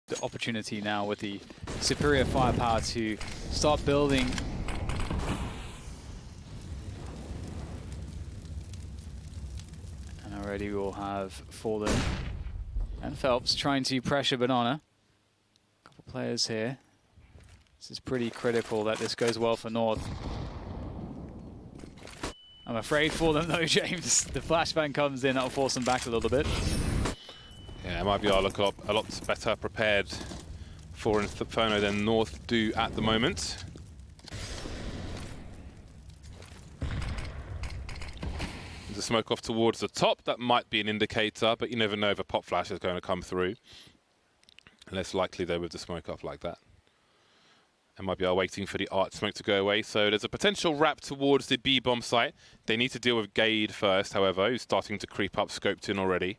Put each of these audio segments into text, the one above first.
the opportunity now with the superior firepower to start building. And already we'll have Fallen and Phelps trying to pressure Banana. A couple players here. This is pretty critical that this goes well for North. I'm afraid for them though, James. The flashbang comes in, that'll force them back a little bit. Yeah, mibr look a lot better prepared for Inferno than North do at the moment. There's a smoke off towards the top. That might be an indicator, but you never know if a pop flash is going to come through. Less likely though with the smoke off like that. mibr waiting for the art smoke to go away. So there's a potential wrap towards the B bomb site. They need to deal with Gade first, however, who's starting to creep up, scoped in already.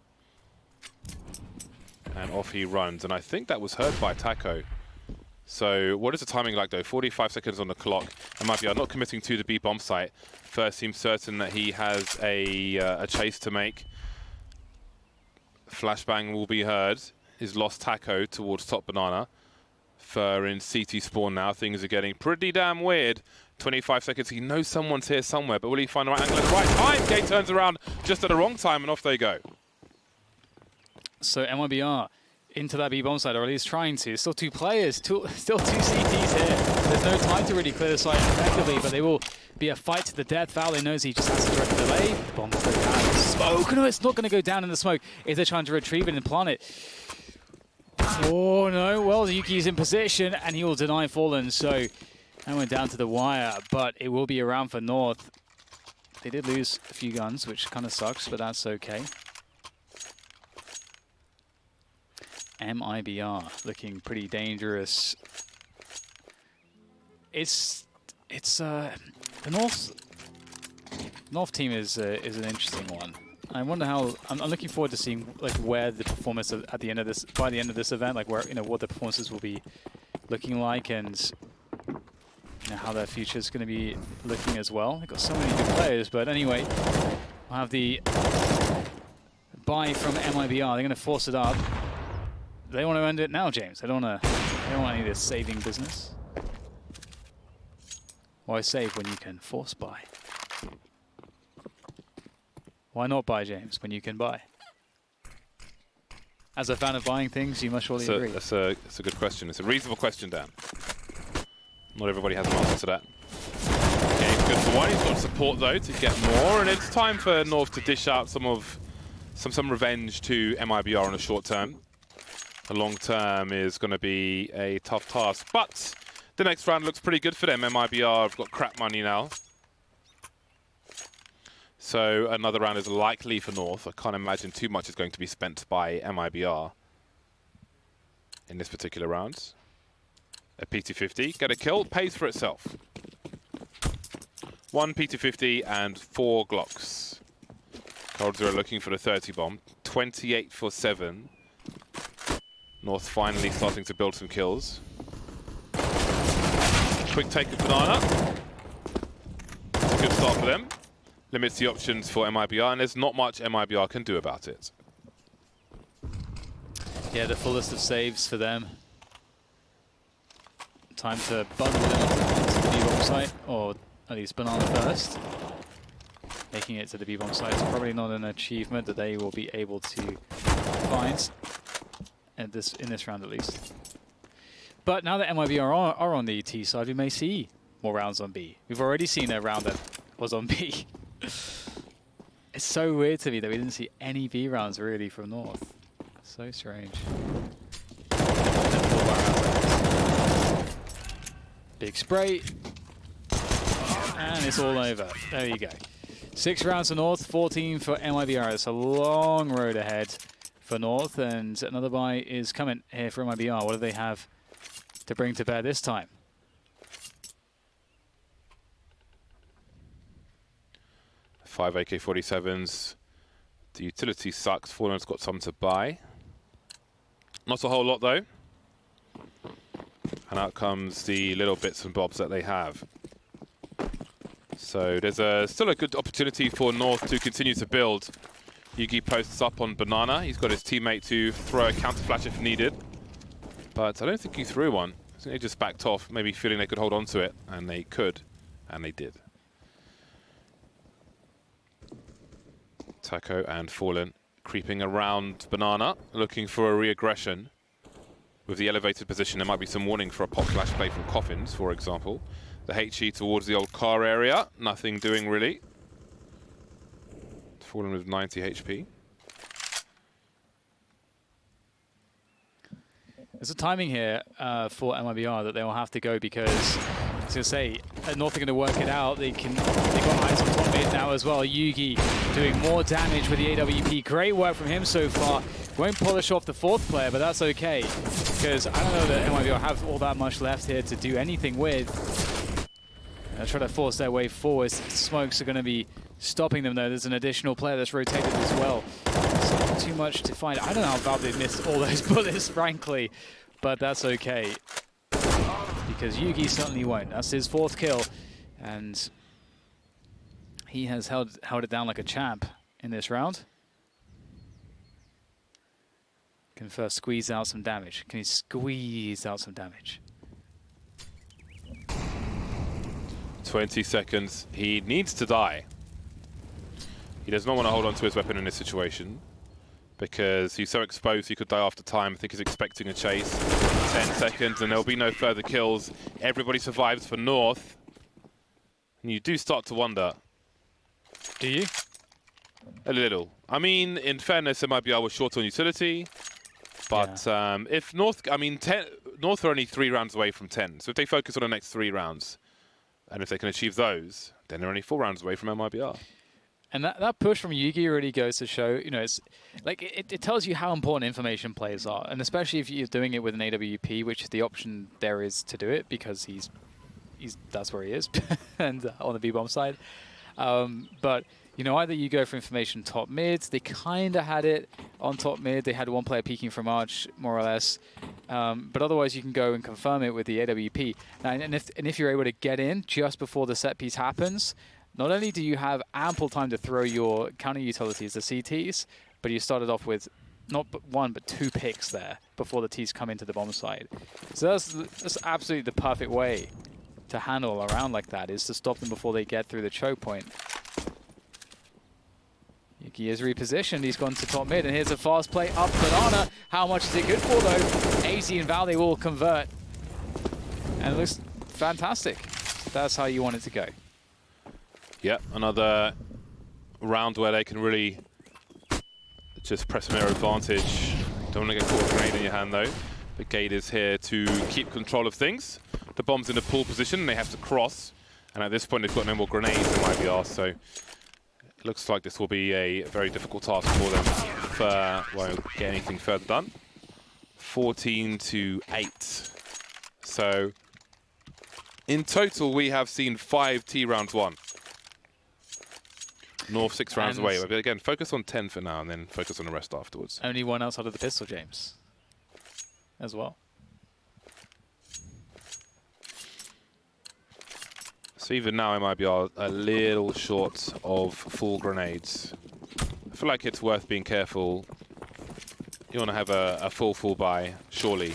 And off he runs, and I think that was heard by Taco. So what is the timing like though? 45 seconds on the clock. mibr not committing to the B bomb site. First seems certain that he has a chase to make. Flashbang will be heard. He's lost Taco towards top Banana. Fur in CT spawn now. Things are getting pretty damn weird. 25 seconds. He knows someone's here somewhere, but will he find the right angle at the right time? Gate turns around just at the wrong time, and off they go. So mibr into that B bomb side, or at least trying to. Still two players, still two CTs here. There's no time to really clear the site effectively, but they will be a fight to the death. Valley knows he just has to direct delay. Bomb go down. Smoke. No, it's not going to go down in the smoke. If they're trying to retrieve it and plant it. Oh no, well, Yuki's in position and he will deny Fallen, so that went down to the wire, but it will be around for North. They did lose a few guns, which kind of sucks, but that's okay. mibr looking pretty dangerous. It's the North team is an interesting one. I wonder how. I'm looking forward to seeing like where the performance at the end of this, by the end of this event, like where what the performances will be looking like, and how their future is going to be looking as well. They've got so many good players, but anyway, we'll have the buy from mibr. They're going to force it up. They want to end it now, James. They don't want any of this saving business. Why save when you can force buy? Why not buy, James, when you can buy? As a fan of buying things, you must surely agree. That's a good question. It's a reasonable question, Dan. Not everybody has an answer to that. Okay, good for one. He's got support though to get more, and it's time for North to dish out some revenge to mibr on the short term. The long term is going to be a tough task, but the next round looks pretty good for them. mibr have got crap money now. So another round is likely for North. I can't imagine too much is going to be spent by mibr in this particular round. A PT50, get a kill, pays for itself. 1 PT50 and 4 Glocks. coL are looking for the 30 bomb. 28 for 7. North finally starting to build some kills. Quick take of Banana. Good start for them. Limits the options for mibr, and there's not much mibr can do about it. Yeah, the fullest of saves for them. Time to bundle them onto the B-bomb site, or at least Banana first. Making it to the B-bomb site is probably not an achievement that they will be able to find in this round at least. But now that mibr are on the T side, we may see more rounds on B. We've already seen a round that was on B. It's so weird to me that we didn't see any B rounds really from North. So strange. Big spray. And it's all over. There you go. 6 rounds for North, 14 for mibr. It's a long road ahead for North, and another buy is coming here for mibr. What do they have to bring to bear this time? 5 AK-47s. The utility sucks. Fallen's got some to buy. Not a whole lot though. And out comes the little bits and bobs that they have. So there's still a good opportunity for North to continue to build. Yugi posts up on Banana. He's got his teammate to throw a counter flash if needed. But I don't think he threw one. I think they just backed off, maybe feeling they could hold on to it, and they could, and they did. Taco and Fallen creeping around Banana, looking for a re-aggression. With the elevated position, there might be some warning for a pop flash play from Coffins, for example. The HE towards the old car area, nothing doing really. Fallen with 90 HP. There's a timing here for mibr that they will have to go because, I was going to say, North are going to work it out. They've got eyes on top mid now as well. Yugi doing more damage with the AWP. Great work from him so far. Won't polish off the fourth player, but that's okay because I don't know that mibr have all that much left here to do anything with. They're trying to force their way forward. Smokes are going to be stopping them though. There's an additional player that's rotated as well. So not too much to find. I don't know how Valve missed all those bullets, frankly, but that's okay. Because Yugi certainly won't. That's his fourth kill. And he has held it down like a champ in this round. Can first squeeze out some damage. Can he squeeze out some damage? 20 seconds. He needs to die. He does not want to hold on to his weapon in this situation because he's so exposed he could die after time. I think he's expecting a chase. 10 seconds and there'll be no further kills. Everybody survives for North. And you do start to wonder. Do you? A little. I mean, in fairness, mibr was short on utility. But yeah. If North, I mean, North are only 3 rounds away from 10. So if they focus on the next 3 rounds, and if they can achieve those, then they're only 4 rounds away from mibr. And that push from Yugi really goes to show, you know, it's like it tells you how important information plays are, and especially if you're doing it with an AWP, which the option there is to do it because he's that's where he is, and on the B-bomb side. But you know, either you go for information top mid. They kind of had it on top mid. They had one player peeking from Arch, more or less. But otherwise, you can go and confirm it with the AWP. Now, and if you're able to get in just before the set piece happens, not only do you have ample time to throw your counter utilities, the CTs, but you started off with not one but 2 picks there before the Ts come into the bomb side. So that's absolutely the perfect way to handle around like that, is to stop them before they get through the choke point. Yuki is repositioned. He's gone to top mid, and here's a fast play up Banana. How much is it good for though? AZ and Val, they will convert, and it looks fantastic. That's how you want it to go. Yep, another round where they can really just press their advantage. Don't want to get caught with a grenade in your hand though. The gate is here to keep control of things. The bomb's in a pull position and they have to cross. And at this point they've got no more grenades in mibr, so it looks like this will be a very difficult task for them if won't get anything further done. 14-8. So in total we have seen 5 T rounds won. North 6 rounds away. But again, focus on 10 for now and then focus on the rest afterwards. Only one outside of the pistol, James, as well. So even now mibr a little short of full grenades. I feel like it's worth being careful. You want to have a full buy, surely,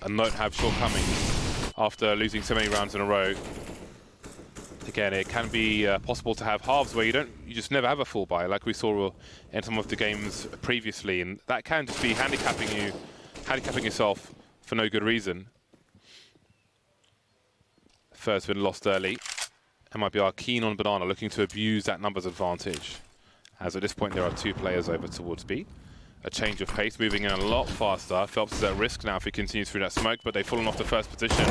and not have shortcomings after losing so many rounds in a row. Again, it can be possible to have halves where you just never have a full buy, like we saw in some of the games previously, and that can just be handicapping yourself for no good reason. First been lost early. mibr keen on Banana, looking to abuse that numbers advantage. As at this point there are 2 players over towards B. A change of pace, moving in a lot faster. Phelps is at risk now if he continues through that smoke, but they've fallen off the first position.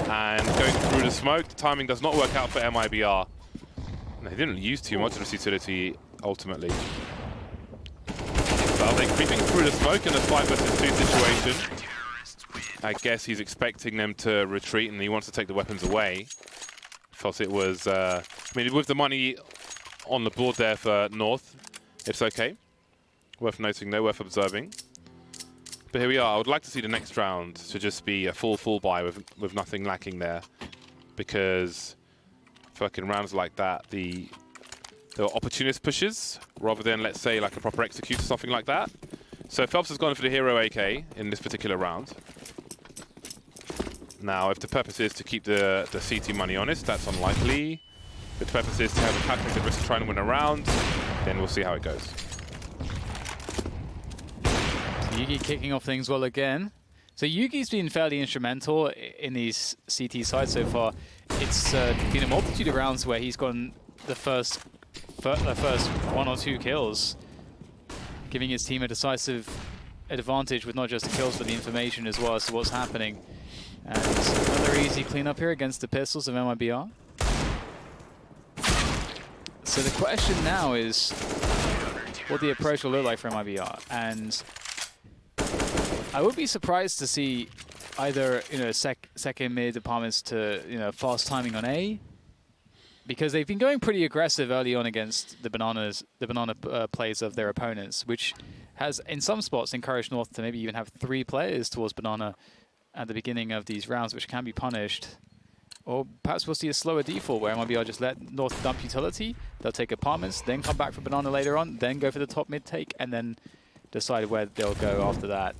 And going through the smoke, the timing does not work out for mibr. They didn't use too much of this utility, ultimately. Well, they're creeping through the smoke in a 5 versus 2 situation. I guess he's expecting them to retreat and he wants to take the weapons away. Thought it was, I mean, with the money on the board there for North, it's okay. Worth noting though, worth observing. But here we are. I would like to see the next round to just be a full buy with nothing lacking there. Because fucking rounds like that, there are opportunist pushes rather than, let's say, like a proper execute or something like that. So Phelps has gone for the hero AK in this particular round. Now, if the purpose is to keep the CT money honest, that's unlikely. If the purpose is to have a calculated risk to try and win a round, then we'll see how it goes. Yugi kicking off things well again. So Yugi's been fairly instrumental in these CT sides so far. It's been a multitude of rounds where he's gotten the first 1 or 2 kills, giving his team a decisive advantage with not just the kills but the information as well as to what's happening. And another easy cleanup here against the pistols of mibr. So the question now is what the approach will look like for mibr, and I would be surprised to see either second mid departments to fast timing on A, because they've been going pretty aggressive early on against the banana plays of their opponents, which has in some spots encouraged North to maybe even have 3 players towards banana at the beginning of these rounds, which can be punished. Or perhaps we'll see a slower default where mibr just let North dump utility, they'll take apartments, then come back for banana later on, then go for the top mid take, and then decide where they'll go after that.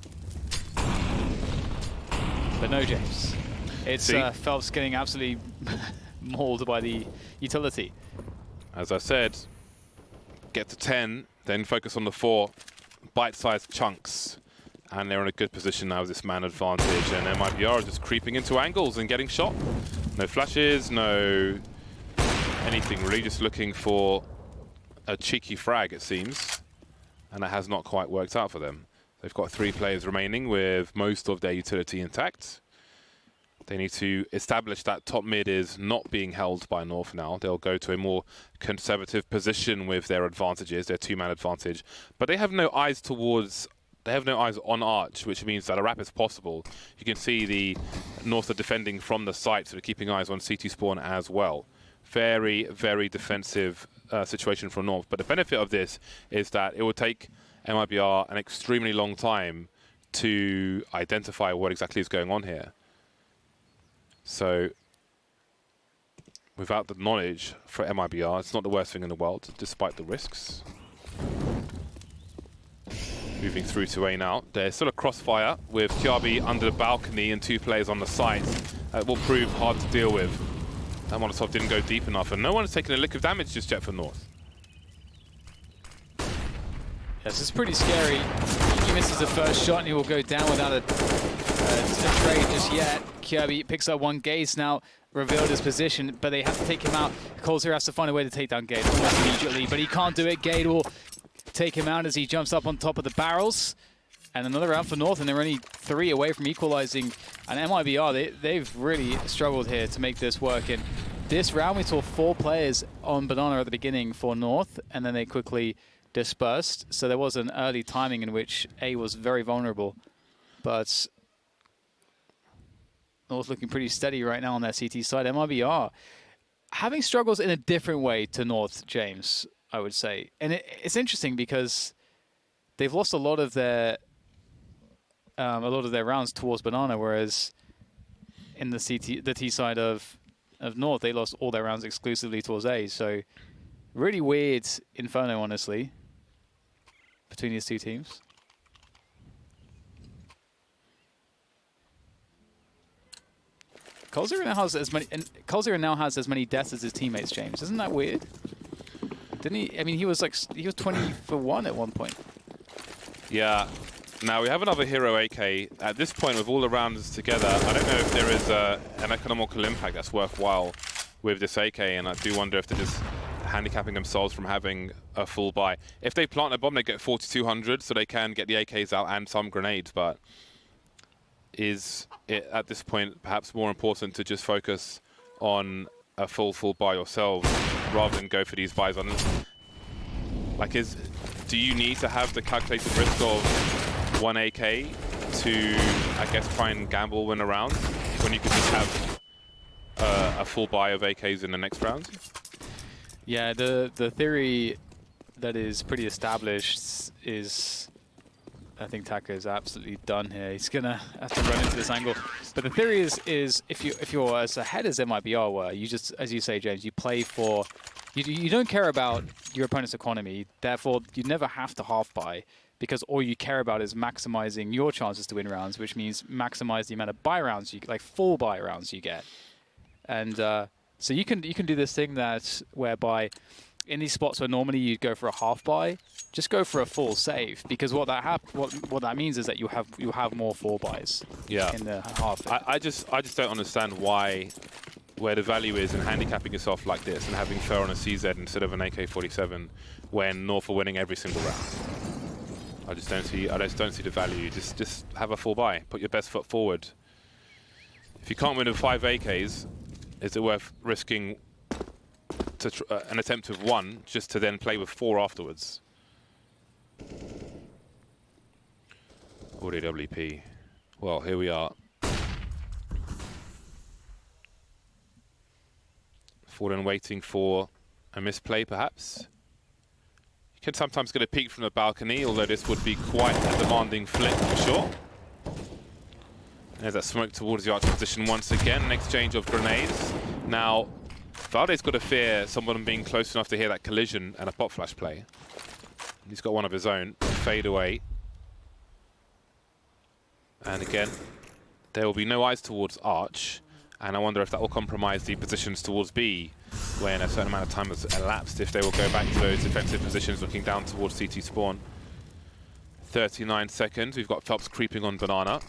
But no, James. It's Phelps getting absolutely mauled by the utility. As I said, get to 10, then focus on the 4 bite-sized chunks. And they're in a good position now with this man advantage. And mibr are just creeping into angles and getting shot. No flashes, no anything really, just looking for a cheeky frag, it seems. And that has not quite worked out for them. They've got 3 players remaining with most of their utility intact. They need to establish that top mid is not being held by North now. They'll go to a more conservative position with their advantages, their 2-man advantage. But they have no eyes towards... They have no eyes on Arch, which means that a wrap is possible. You can see the North are defending from the site, so they're keeping eyes on CT spawn as well. Very, very defensive situation from North. But the benefit of this is that it will take mibr an extremely long time to identify what exactly is going on here. So, without the knowledge for mibr, it's not the worst thing in the world, despite the risks. Moving through to A now. There's still a crossfire with TRB under the balcony and 2 players on the sides. That will prove hard to deal with. That Molotov didn't go deep enough, and no one has taken a lick of damage just yet for North. Yes, it's pretty scary. He misses the first shot and he will go down without a trade just yet. Kirby picks up 1. Gaze now revealed his position, but they have to take him out. cole's here has to find a way to take down Gade almost immediately, but he can't do it. Gade will take him out as he jumps up on top of the barrels. And another round for North, and they're only 3 away from equalizing. And mibr, they've really struggled here to make this work. In this round, we saw 4 players on banana at the beginning for North, and then they quickly dispersed. So there was an early timing in which A was very vulnerable. But North looking pretty steady right now on their CT side. mibr having struggles in a different way to North, James, I would say. And it's interesting because they've lost a lot of their rounds towards banana, whereas in the T side of North, they lost all their rounds exclusively towards A. So really weird inferno, honestly, between these 2 teams. coL now has as many deaths as his teammates, James. Isn't that weird? Didn't he? I mean, he was 20 for 1 at one point. Yeah. Now we have another hero AK. At this point, with all the rounds together, I don't know if there is an economical impact that's worthwhile with this AK, and I do wonder if they're just handicapping themselves from having a full buy. If they plant a bomb, they get 4,200, so they can get the AKs out and some grenades, but is it at this point perhaps more important to just focus on a full buy yourselves rather than go for these buys on? Like, do you need to have the calculated risk of 1 AK to, I guess, try and gamble win a round when you could just have a full buy of AKs in the next round? Yeah, the theory that is pretty established is, I think Taka is absolutely done here. He's gonna have to run into this angle. But the theory is if you're as ahead as mibr were, you just, as you say, James, you play for, you don't care about your opponent's economy. Therefore, you never have to half buy because all you care about is maximizing your chances to win rounds, which means maximize the amount of buy rounds, like full buy rounds you get. And so you can do this thing whereby in these spots where normally you'd go for a half buy, just go for a full save, because what that means is that you have more full buys. Yeah. In the half. I just don't understand where the value is in handicapping yourself like this and having FUR on a CZ instead of an AK-47 when North are winning every single round. I just don't see the value. Just have a full buy. Put your best foot forward. If you can't win with 5 AKs, is it worth risking an attempt with 1 just to then play with 4 afterwards? Audio WP. Well, here we are. Fallen waiting for a misplay, perhaps. You can sometimes get a peek from the balcony, although this would be quite a demanding flick for sure. There's that smoke towards the arch position once again. An exchange of grenades. Now, Valde's got to fear someone being close enough to hear that collision and a pop flash play. He's got one of his own. Fade away. And again, there will be no eyes towards arch. And I wonder if that will compromise the positions towards B when a certain amount of time has elapsed, if they will go back to those defensive positions looking down towards CT spawn. 39 seconds. We've got Phelps creeping on Banana.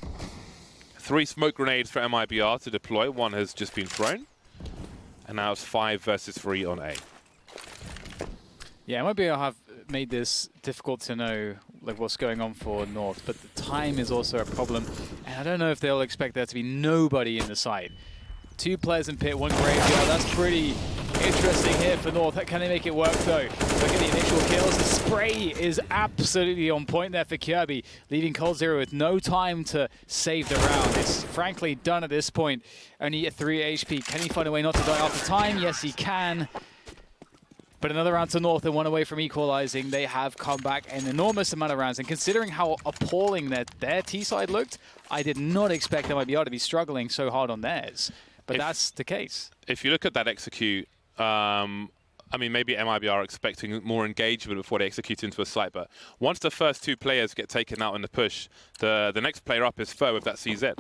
3 smoke grenades for mibr to deploy. 1 has just been thrown. And now it's 5 versus 3 on A. Yeah, mibr have made this difficult to know like what's going on for North, but the time is also a problem. And I don't know if they'll expect there to be nobody in the site. 2 players in pit, 1 graveyard. That's pretty interesting here for North. Can they make it work though? Look at the initial kills. The spray is absolutely on point there for Kirby, leaving coL with no time to save the round. It's frankly done at this point. Only at 3 HP. Can he find a way not to die after time? Yes, he can. But another round to North and 1 away from equalizing. They have come back an enormous amount of rounds. And considering how appalling their T-side looked, I did not expect mibr to be struggling so hard on theirs. But that's the case. If you look at that execute, I mean, maybe mibr are expecting more engagement before they execute into a site, but once the first 2 players get taken out in the push, the next player up is FUR with that CZ,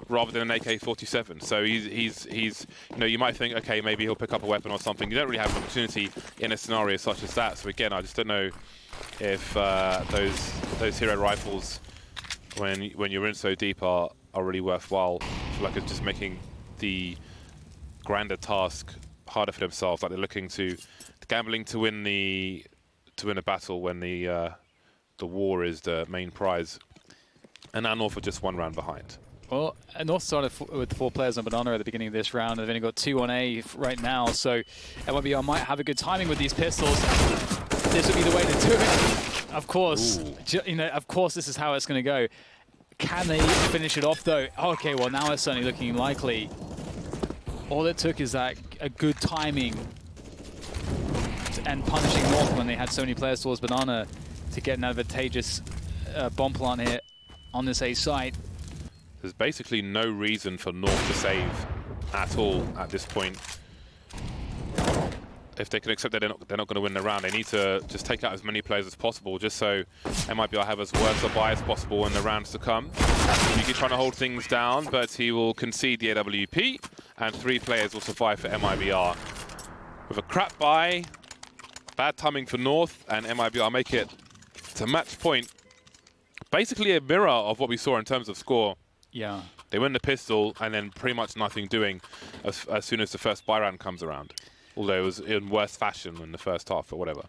rather than an AK-47. So he's you know, you might think, okay, maybe he'll pick up a weapon or something. You don't really have an opportunity in a scenario such as that. So again, I just don't know if those hero rifles, when you're in so deep, are really worthwhile. I feel like it's just making the grander task harder for themselves. Like they're looking to gambling to win a battle when the war is the main prize. And now North are just 1 round behind. Well, North started with 4 players on Banana at the beginning of this round. They've only got 2 on A right now, so mibr might have a good timing with these pistols. This would be the way to do it. Of course, you know, of course, this is how it's going to go. Can they finish it off though? Okay, well now it's certainly looking likely. All it took is that a good timing and punishing North when they had so many players towards Banana to get an advantageous bomb plant here on this A site. There's basically no reason for North to save at all at this point. If they can accept that they're not going to win the round, they need to just take out as many players as possible, just so mibr have as worse a buy as possible in the rounds to come. Yuki trying to hold things down, but he will concede the AWP, and 3 players will survive for mibr. With a crap buy, bad timing for North, and mibr make it to match point. Basically a mirror of what we saw in terms of score. Yeah. They win the pistol, and then pretty much nothing doing as soon as the first buy round comes around. Although it was in worse fashion than the first half or whatever.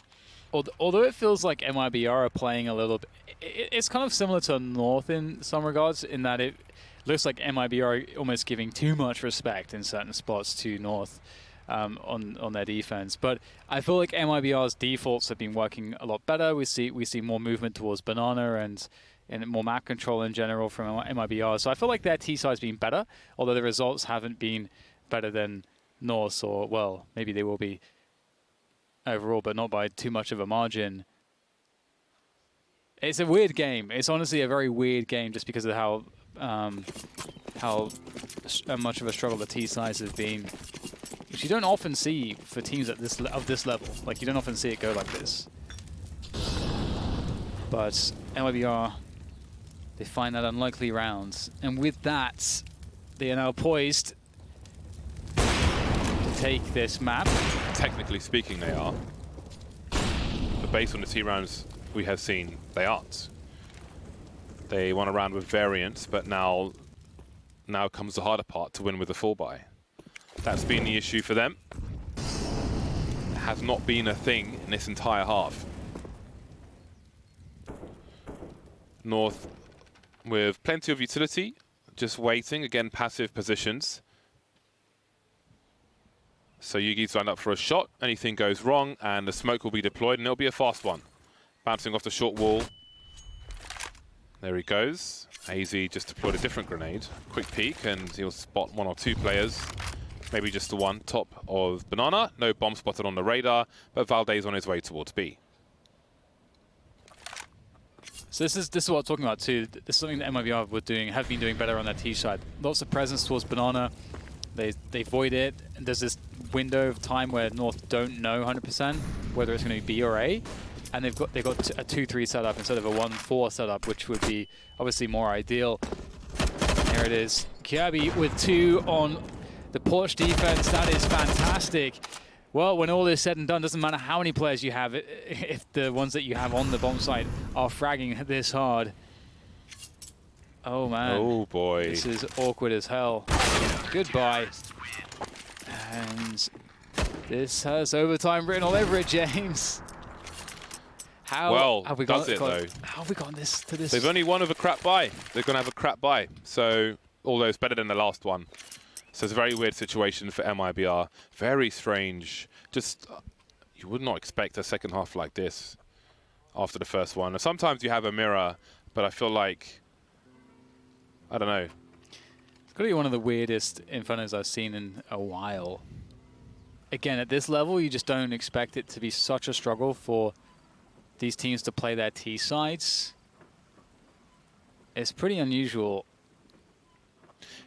Although it feels like mibr are playing a little bit... It's kind of similar to North in some regards, in that it looks like mibr are almost giving too much respect in certain spots to North on their defense. But I feel like mibr's defaults have been working a lot better. We see more movement towards Banana and more map control in general from mibr. So I feel like their T-side's been better, although the results haven't been better than North, or, well, maybe they will be overall, but not by too much of a margin. It's a weird game. It's honestly a very weird game just because of how much of a struggle the T-sides have been, which you don't often see for teams at this level. Like, you don't often see it go like this. But NYBR, they find that unlikely round. And with that, they are now poised to take this map. Technically speaking, they are. But based on the 2 rounds we have seen, they aren't. They won a round with variance, but now comes the harder part, to win with the full buy. That's been the issue for them. It has not been a thing in this entire half. North with plenty of utility, just waiting, again passive positions. So Yugi's lined up for a shot, anything goes wrong and the smoke will be deployed and it'll be a fast one. Bouncing off the short wall. There he goes. AZ just deployed a different grenade. Quick peek and he'll spot 1 or 2 players. Maybe just the one top of Banana. No bomb spotted on the radar, but Valdez on his way towards B. So this is what I'm talking about too. This is something that NYBR have been doing better on their T side. Lots of presence towards Banana. They void it, and there's this window of time where North don't know 100% whether it's going to be B or A, and they've got a 2-3 setup instead of a 1-4 setup, which would be obviously more ideal. Here it is, Kirby with 2 on the porch defense. That is fantastic. Well, when all is said and done, doesn't matter how many players you have, if the ones that you have on the bomb site are fragging this hard. Oh man. Oh boy. This is awkward as hell. Goodbye. And this has overtime written all over it, James. How have we got this to this? They've only won with a crap buy. They're going to have a crap buy. So, although it's better than the last one. So it's a very weird situation for MIBR. Very strange. Just, you would not expect a second half like this after the first one. Sometimes you have a mirror, but I feel like, I don't know. It's got to be one of the weirdest Infernos I've seen in a while. Again, at this level, you just don't expect it to be such a struggle for these teams to play their T sides. It's pretty unusual.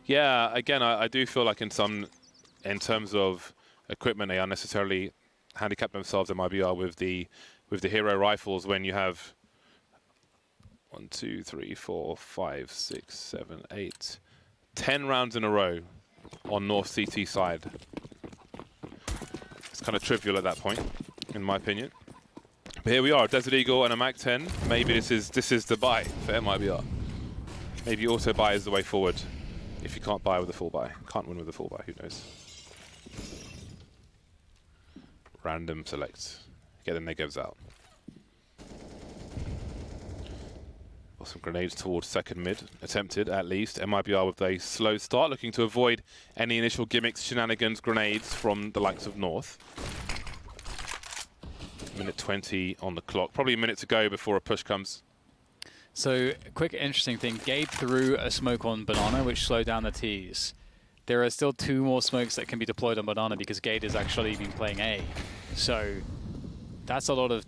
Yeah, again, I do feel like in terms of equipment, they unnecessarily handicap themselves in MIBR with the hero rifles when you have 1, 2, 3, 4, 5, 6, 7, 8, 10 rounds in a row on North CT side. It's kind of trivial at that point, in my opinion. But here we are, Desert Eagle and a Mac 10. Maybe this is the buy for MIBR. Maybe auto buy is the way forward. If you can't buy with a full buy. Can't win with a full buy, who knows. Random select. Get the negatives out. Got some grenades towards second mid. Attempted, at least. MIBR with a slow start, looking to avoid any initial gimmicks, shenanigans, grenades from the likes of North. Minute 20 on the clock. Probably a minute to go before a push comes. So, quick interesting thing, Gabe threw a smoke on Banana, which slowed down the Ts. There are still 2 more smokes that can be deployed on Banana because Gade has actually been playing A. So, that's a lot of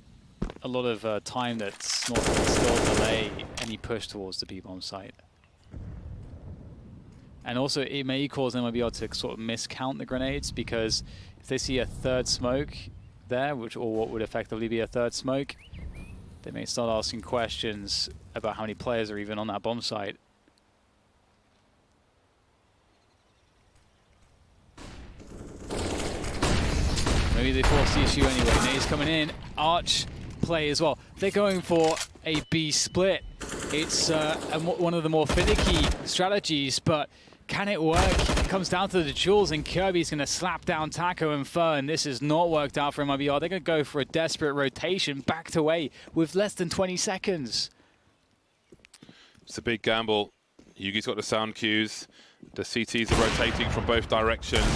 time that North can still delay any push towards the B-bomb site. And also, it may cause MIBR to sort of miscount the grenades because if they see a 3rd smoke there, or what would effectively be a 3rd smoke, they may start asking questions about how many players are even on that bomb site. Maybe they force the issue anyway. Nate's coming in. Arch play as well. They're going for a B split. It's one of the more finicky strategies, but can it work? It comes down to the duels, and Kirby's going to slap down Taco and Fern. This has not worked out for MIBR. They're going to go for a desperate rotation back to A with less than 20 seconds. It's a big gamble. Yugi's got the sound cues. The CTs are rotating from both directions.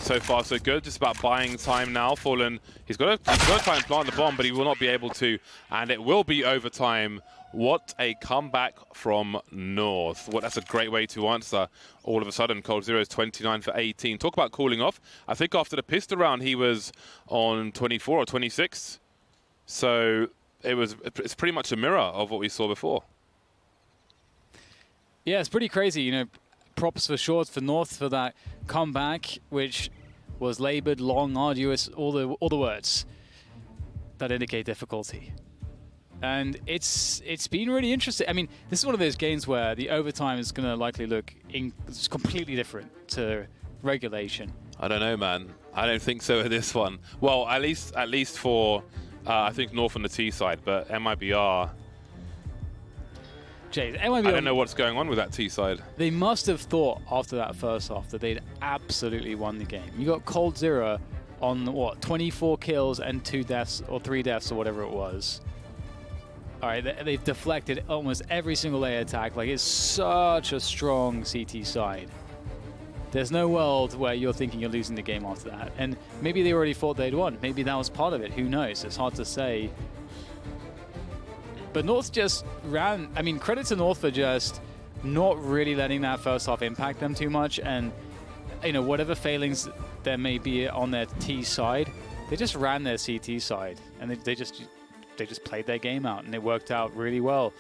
So far, so good. Just about buying time now. Fallen, he's got to try and plant the bomb, but he will not be able to. And it will be overtime. What a comeback from North. Well, that's a great way to answer. All of a sudden, coL is 29 for 18. Talk about cooling off. I think after the pistol round, he was on 24 or 26. So it's pretty much a mirror of what we saw before. Yeah, it's pretty crazy. You know, props for sure for North for that comeback, which was labored, long, arduous, all the words that indicate difficulty. And it's been really interesting. I mean, this is one of those games where the overtime is going to likely look completely different to regulation. I don't know, man. I don't think so with this one. Well, at least for I think North on the T side, but MIBR. Jay, I don't know what's going on with that T side. They must have thought after that first half that they'd absolutely won the game. You got cold 0 on what, 24 kills and 2 deaths or 3 deaths or whatever it was. All right, they've deflected almost every single A attack. Like, it's such a strong CT side. There's no world where you're thinking you're losing the game after that. And maybe they already thought they'd won. Maybe that was part of it. Who knows? It's hard to say. But North just ran. I mean, credit to North for just not really letting that first half impact them too much. And, you know, whatever failings there may be on their T side, they just ran their CT side. And they just played their game out, and it worked out really well.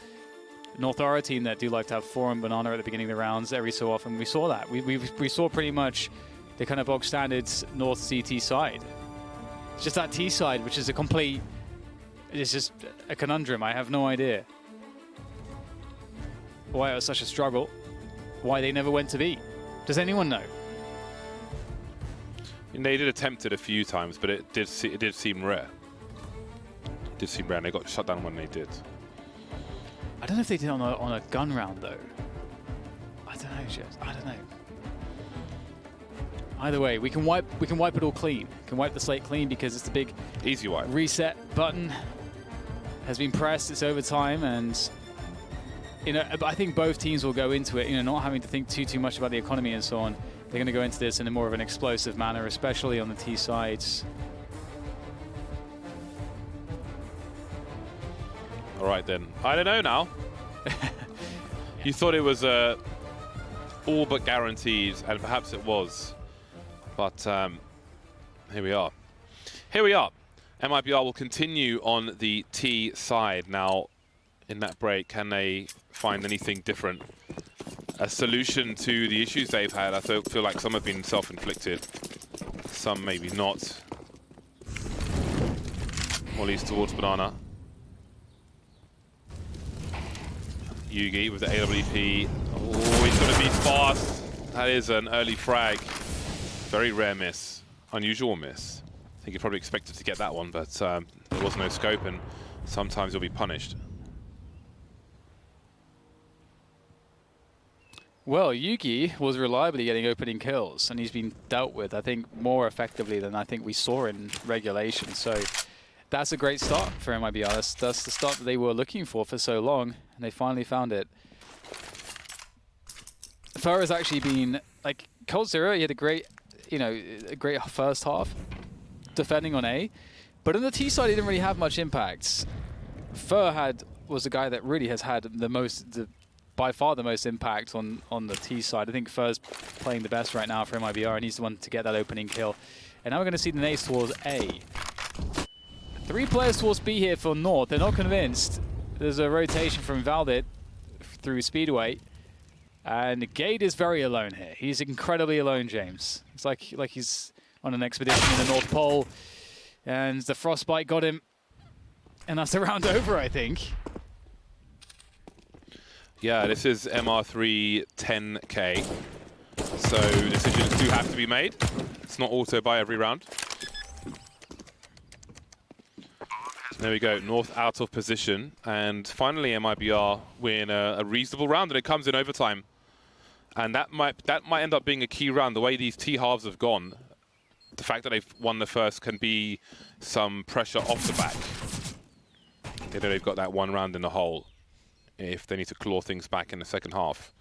North are a team that do like to have 4 and banana at the beginning of the rounds every so often. We saw that. We saw pretty much the kind of bog standard North CT side. It's just that T side, which is a complete, it's just a conundrum. I have no idea why it was such a struggle, why they never went to B. Does anyone know? They did attempt it a few times, but it did seem rare. Did seem rare, and they got shut down when they did. I don't know if they did on a gun round though. I don't know, Jess. I don't know. Either way, we can wipe it all clean. We can wipe the slate clean because it's the big easy wipe. Reset button has been pressed. It's overtime, and you know, I think both teams will go into it, you know, not having to think too much about the economy and so on. They're going to go into this in a more of an explosive manner, especially on the T sides. All right, then. I don't know now. You thought it was all but guaranteed, and perhaps it was. But here we are. Here we are. MIBR will continue on the T side. Now, in that break, can they find anything different? A solution to the issues they've had? I feel like some have been self-inflicted. Some maybe not. Molly's towards banana. Yugi with the AWP. Oh, he's going to be fast. That is an early frag. Very rare miss. Unusual miss. I think he probably expected to get that one, but there was no scope, and sometimes you'll be punished. Well, Yugi was reliably getting opening kills, and he's been dealt with, I think, more effectively than I think we saw in regulation. So that's a great start for MIBR. That's the start that they were looking for so long, and they finally found it. FURIA has actually been, like, cold 0, he had a great, you know, a great first half defending on A, but on the T side he didn't really have much impact. FURIA was the guy that really has had by far the most impact on the T side. I think FURIA's playing the best right now for MIBR, and he's the one to get that opening kill. And now we're going to see the nades towards A. 3 players towards B here for North. They're not convinced. There's a rotation from Valdit through Speedway. And Gade is very alone here. He's incredibly alone, James. It's like he's on an expedition in the North Pole. And the Frostbite got him. And that's the round over, I think. Yeah, this is MR3 10K. So decisions do have to be made. It's not auto by every round. There we go, North out of position, and finally MIBR win a reasonable round, and it comes in overtime. And that might end up being a key round. The way these T halves have gone, the fact that they've won the first can be some pressure off the back. They know they've got that one round in the hole if they need to claw things back in the second half.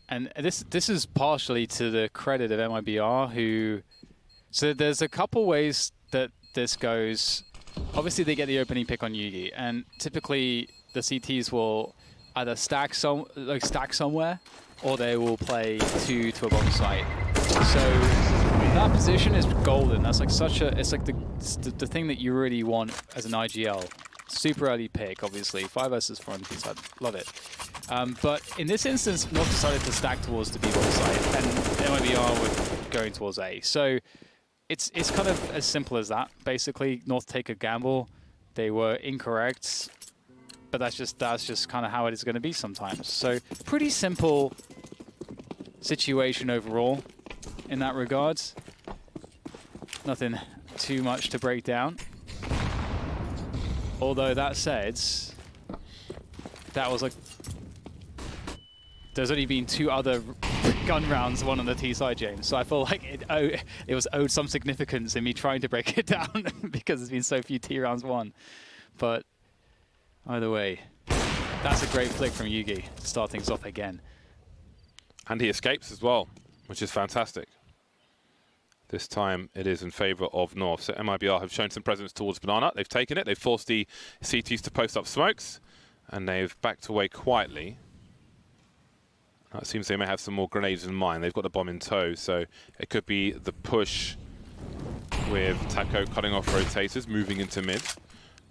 And this is partially to the credit of MIBR, who... So there's a couple ways that this goes. Obviously, they get the opening pick on Yugi, and typically the CTs will either stack somewhere, or they will play to a bomb site. So that position is golden. That's like it's like the thing that you really want as an IGL. Super early pick, obviously. 5 versus 4 on the side. Love it. But in this instance, North decided to stack towards the B bomb site, and MIBR were going towards A. So it's kind of as simple as that. Basically, North take a gamble. they were incorrect. But that's just kind of how it is going to be sometimes. So pretty simple situation overall in that regard. Nothing too much to break down. Although that said, that was like, there's only been 2 other gun rounds, one on the T side, James. So I feel like it was owed some significance in me trying to break it down because there's been so few T rounds won. But either way, that's a great flick from Yugi to start things off again. And he escapes as well, which is fantastic. This time it is in favor of North. So mibr have shown some presence towards Banana. They've taken it. They've forced the CTs to post up smokes. And they've backed away quietly. It seems they may have some more grenades in mind. They've got the bomb in tow. So it could be the push with taco cutting off rotators, moving into mid.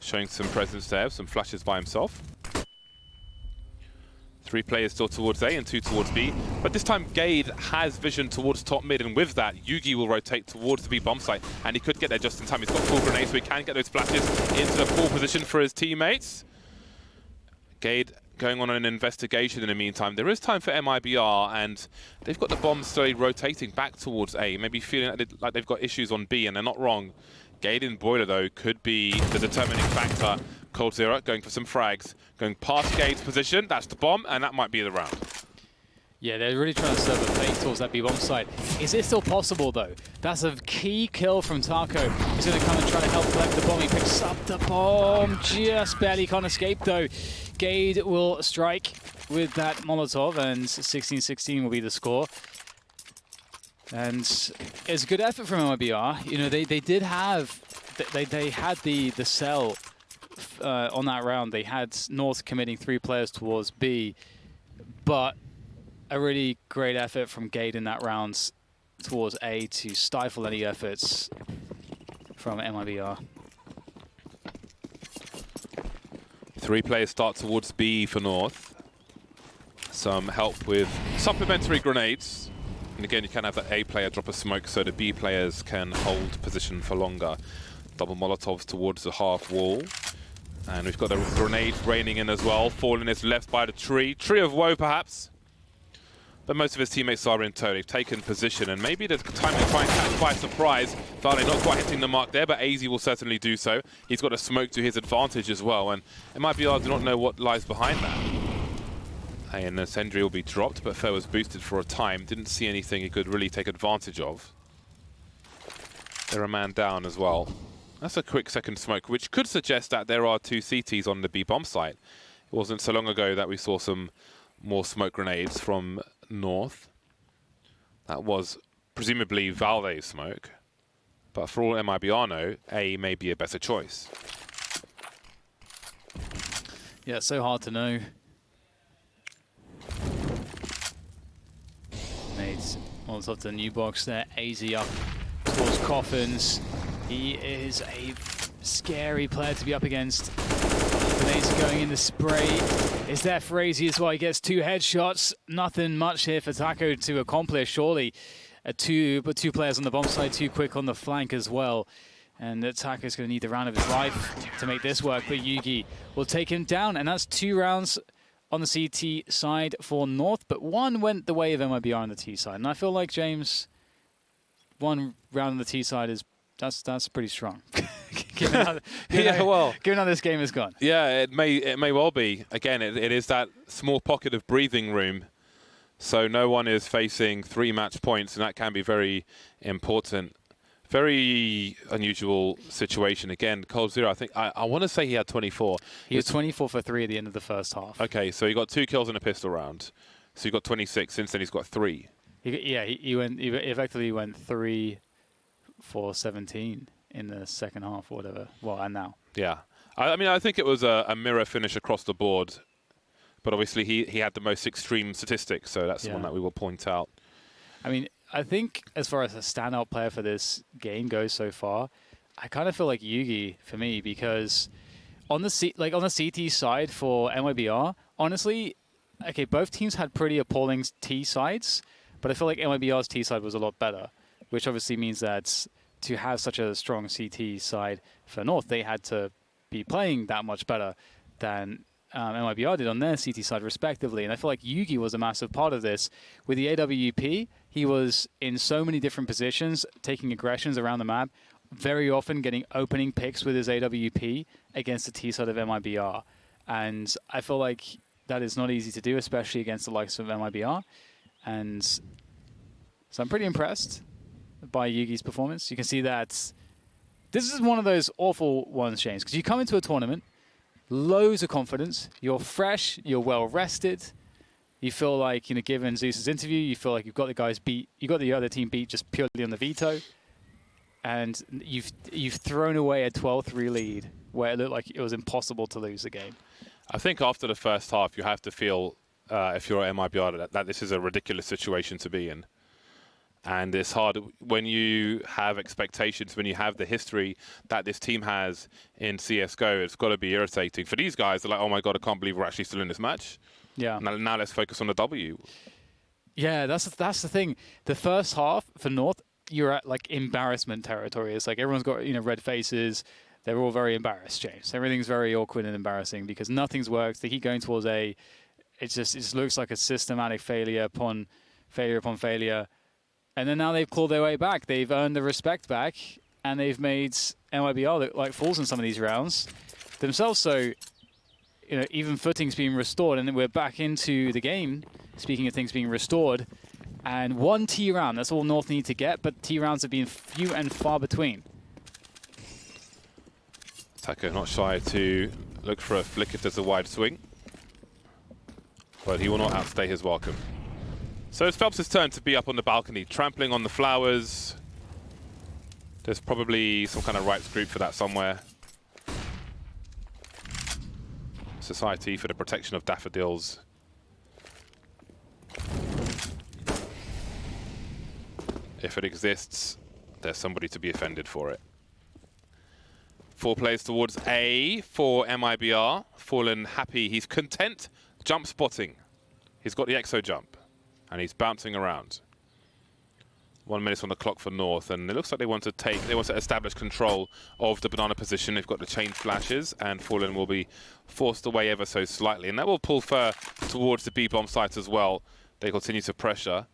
Showing some presence there, some flashes by himself. 3 players still towards A and 2 towards B. But this time Gade has vision towards top mid, and with that, Yugi will rotate towards the B bomb site. And he could get there just in time. He's got full grenades, so he can get those flashes into the full position for his teammates. Gade going on an investigation in the meantime. There is time for mibr, and they've got the bombs slowly rotating back towards A, maybe feeling like they've got issues on B, and they're not wrong. Gade in Boiler, though, could be the determining factor. coL going for some frags, going past Gade's position. That's the bomb, and that might be the round. Yeah, they're really trying to serve a fake towards that B bomb site. Is it still possible, though? That's a key kill from Taco. He's going to come and try to help collect the bomb. He picks up the bomb. Just barely can't escape, though. Gade will strike with that Molotov, and 16-16 will be the score. And it's a good effort from mibr. You know, they did have, they had the cell on that round. They had North committing 3 players towards B, but a really great effort from Gade in that round towards A to stifle any efforts from mibr. 3 players start towards B for North. Some help with supplementary grenades. And again, you can have that A player drop a smoke so the B players can hold position for longer. Double Molotovs towards the half wall. And we've got the grenades raining in as well. Fallen is left by the tree. Tree of woe, perhaps. But most of his teammates are in tow. They've taken position, and maybe the time to try and catch by surprise. Vale not quite hitting the mark there, but AZ will certainly do so. He's got a smoke to his advantage as well, and mibr do not know what lies behind that. And the Sentry will be dropped, but Fer was boosted for a time. Didn't see anything he could really take advantage of. They're a man down as well. That's a quick second smoke, which could suggest that there are 2 CTs on the B bomb site. It wasn't so long ago that we saw some more smoke grenades from North. That was presumably Valde's smoke. But for all mibr know, A may be a better choice. Yeah, it's so hard to know. Made Molotov to the new box there. AZ up towards Coffins. He is a scary player to be up against. Grenades are going in the spray. Is there for AZ as well? He gets 2 headshots. Nothing much here for Taco to accomplish, surely. But 2 players on the bomb side, 2 quick on the flank as well. And Taco's going to need the round of his life to make this work. But Yugi will take him down. And that's 2 rounds on the CT side for North. But 1 went the way of mibr on the T side. And I feel like, James, 1 round on the T side is that's pretty strong. given how this game has gone. Yeah, it may well be. Again, it is that small pocket of breathing room. So no one is facing 3 match points, and that can be very important. Very unusual situation. Again, coL, I think, I want to say he had 24. He was 24 for 3 at the end of the first half. Okay, so he got 2 kills in a pistol round. So he got 26. Since then, he's got 3. He effectively went 3 for 17 in the second half or whatever. Well, and now. Yeah. I mean, I think it was a mirror finish across the board. But obviously, he had the most extreme statistics, so that's the one that we will point out. I mean, I think as far as a standout player for this game goes so far, I kind of feel like Yugi for me, because on the CT side for mibr, honestly, okay, both teams had pretty appalling T sides, but I feel like mibr's T side was a lot better, which obviously means that to have such a strong CT side for North, they had to be playing that much better than mibr did on their CT side respectively. And I feel like Yugi was a massive part of this. With the AWP, he was in so many different positions, taking aggressions around the map, very often getting opening picks with his AWP against the T side of mibr. And I feel like that is not easy to do, especially against the likes of mibr. And so I'm pretty impressed by Yugi's performance. You can see that this is one of those awful ones, James, because you come into a tournament, loads of confidence, you're fresh, you're well rested, you feel like, you know, given Zeus's interview, you feel like you've got the guys beat, you got the other team beat just purely on the veto, and you've thrown away a 12-3 lead where it looked like it was impossible to lose the game. I think after the first half, you have to feel, if you're at mibr, that this is a ridiculous situation to be in. And it's hard when you have expectations, when you have the history that this team has in CSGO, it's got to be irritating. For these guys, they're like, oh my God, I can't believe we're actually still in this match. Yeah. Now let's focus on the W. Yeah, that's the thing. The first half for North, you're at like embarrassment territory. It's like everyone's got, you know, red faces. They're all very embarrassed, James. Everything's very awkward and embarrassing because nothing's worked. They keep going towards A. It just looks like a systematic failure upon failure upon failure. And then now they've clawed their way back. They've earned the respect back, and they've made mibr look like fools in some of these rounds themselves. So, you know, even footing's being restored, and then we're back into the game. Speaking of things being restored, and one T round. That's all North need to get, but T rounds have been few and far between. Taco not shy to look for a flick if there's a wide swing, but he will not outstay his welcome. So it's Phelps' turn to be up on the balcony, trampling on the flowers. There's probably some kind of rights group for that somewhere. Society for the Protection of Daffodils. If it exists, there's somebody to be offended for it. 4 players towards A for mibr. Fallen happy, he's content, jump spotting. He's got the exo jump. And he's bouncing around. 1 minute on the clock for North, and it looks like they want to establish control of the banana position. They've got the chain flashes, and Fallen will be forced away ever so slightly, and that will pull Fur towards the B bomb site as well. They continue to pressure.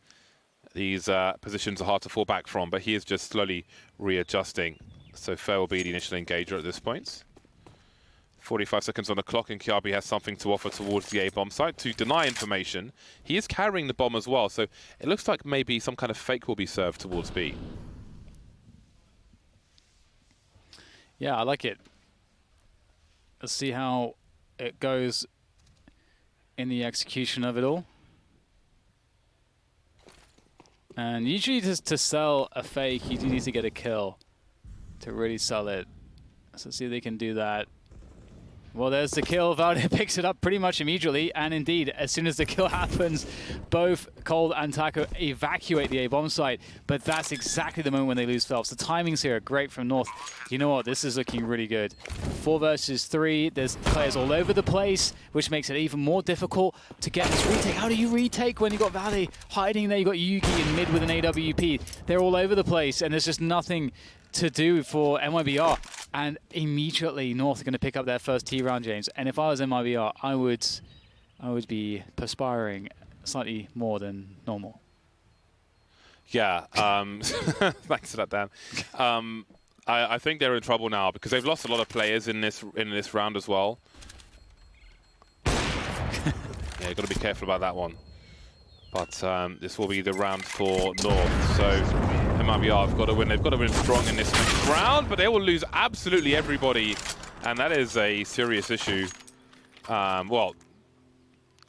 These positions are hard to fall back from, but he is just slowly readjusting. So Fur will be the initial engager at this point. 45 seconds on the clock, and Kiabi has something to offer towards the A bomb site to deny information. He is carrying the bomb as well, so it looks like maybe some kind of fake will be served towards B. Yeah, I like it. Let's see how it goes in the execution of it all. And usually just to sell a fake, you do need to get a kill to really sell it. So let's see if they can do that. Well, there's the kill. Valde picks it up pretty much immediately, and indeed, as soon as the kill happens, both coL and Taco evacuate the A-bomb site, but that's exactly the moment when they lose Phelps. The timings here are great from North. You know what? This is looking really good. 4 versus 3. There's players all over the place, which makes it even more difficult to get this retake. How do you retake when you got Valde hiding there? You got Yugi in mid with an AWP. They're all over the place, and there's just nothing to do for mibr, and immediately North are going to pick up their first T round, James. And if I was mibr, I would be perspiring slightly more than normal. Yeah, thanks for that, Dan. I think they're in trouble now because they've lost a lot of players in this round as well. Yeah, you've got to be careful about that one. But this will be the round for North. So mibr have got to win. They've got to win strong in this next round, but they will lose absolutely everybody, and that is a serious issue. Well,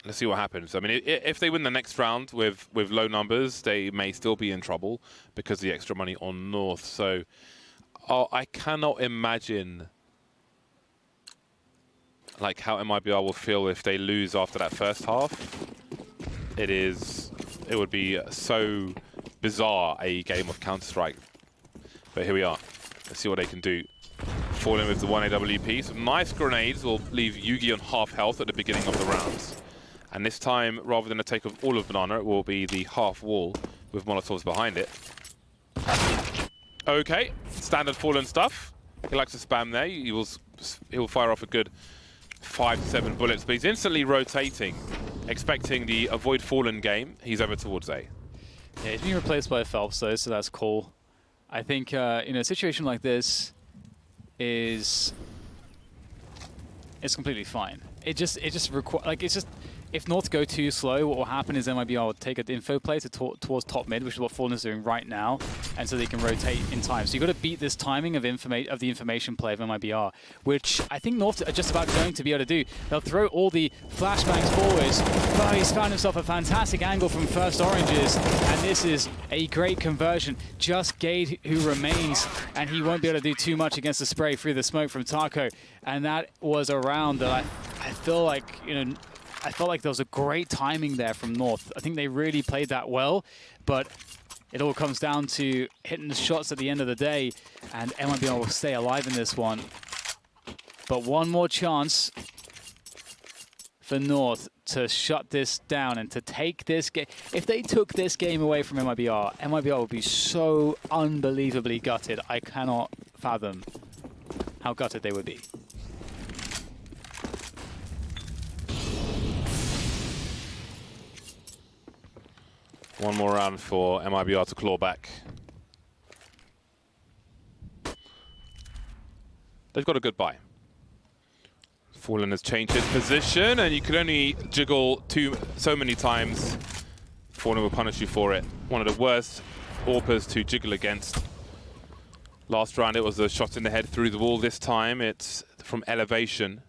let's see what happens. I mean, if they win the next round with low numbers, they may still be in trouble because of the extra money on North. So I cannot imagine like how mibr will feel if they lose after that first half. It would be so bizarre, a game of Counter-Strike. But here we are. Let's see what they can do. Falling with the 1 AWP. Some nice grenades will leave Yugi on half health at the beginning of the rounds. And this time, rather than a take of all of Banana, it will be the half wall with Molotovs behind it. Okay, standard Fallen stuff. He likes to spam there. He'll fire off a good 5 to 7 bullets, but he's instantly rotating, expecting the avoid fallen game. He's over towards A. Yeah, he's being replaced by Phelps though, so that's cool. I think in a situation like this it's completely fine. It just if North go too slow, what will happen is MIBR will take an info play towards top mid, which is what Fallen is doing right now, and so they can rotate in time. So you've got to beat this timing of the information play of MIBR, which I think North are just about going to be able to do. They'll throw all the flashbangs forwards, but he's found himself a fantastic angle from first oranges, and this is a great conversion. Just Gade who remains, and he won't be able to do too much against the spray through the smoke from Taco, and that was a round that I feel like, I felt like there was a great timing there from North. I think they really played that well, but it all comes down to hitting the shots at the end of the day, and MIBR will stay alive in this one. But one more chance for North to shut this down and to take this game. If they took this game away from MIBR would be so unbelievably gutted. I cannot fathom how gutted they would be. One more round for MIBR to claw back. They've got a good buy. Fallen has changed his position, and you can only jiggle so many times. Fallen will punish you for it. One of the worst AWPers to jiggle against. Last round it was a shot in the head through the wall. This time it's from elevation.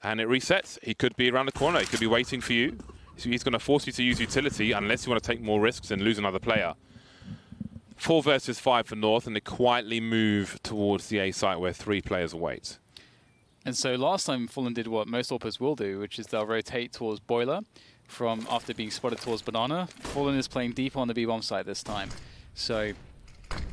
And it resets. He could be around the corner. He could be waiting for you. So he's going to force you to use utility unless you want to take more risks and lose another player. 4 versus 5 for North, and they quietly move towards the A site where 3 players await. And so last time Fallen did what most AWPers will do, which is they'll rotate towards Boiler from after being spotted towards Banana. Fallen is playing deep on the B-bomb side this time. So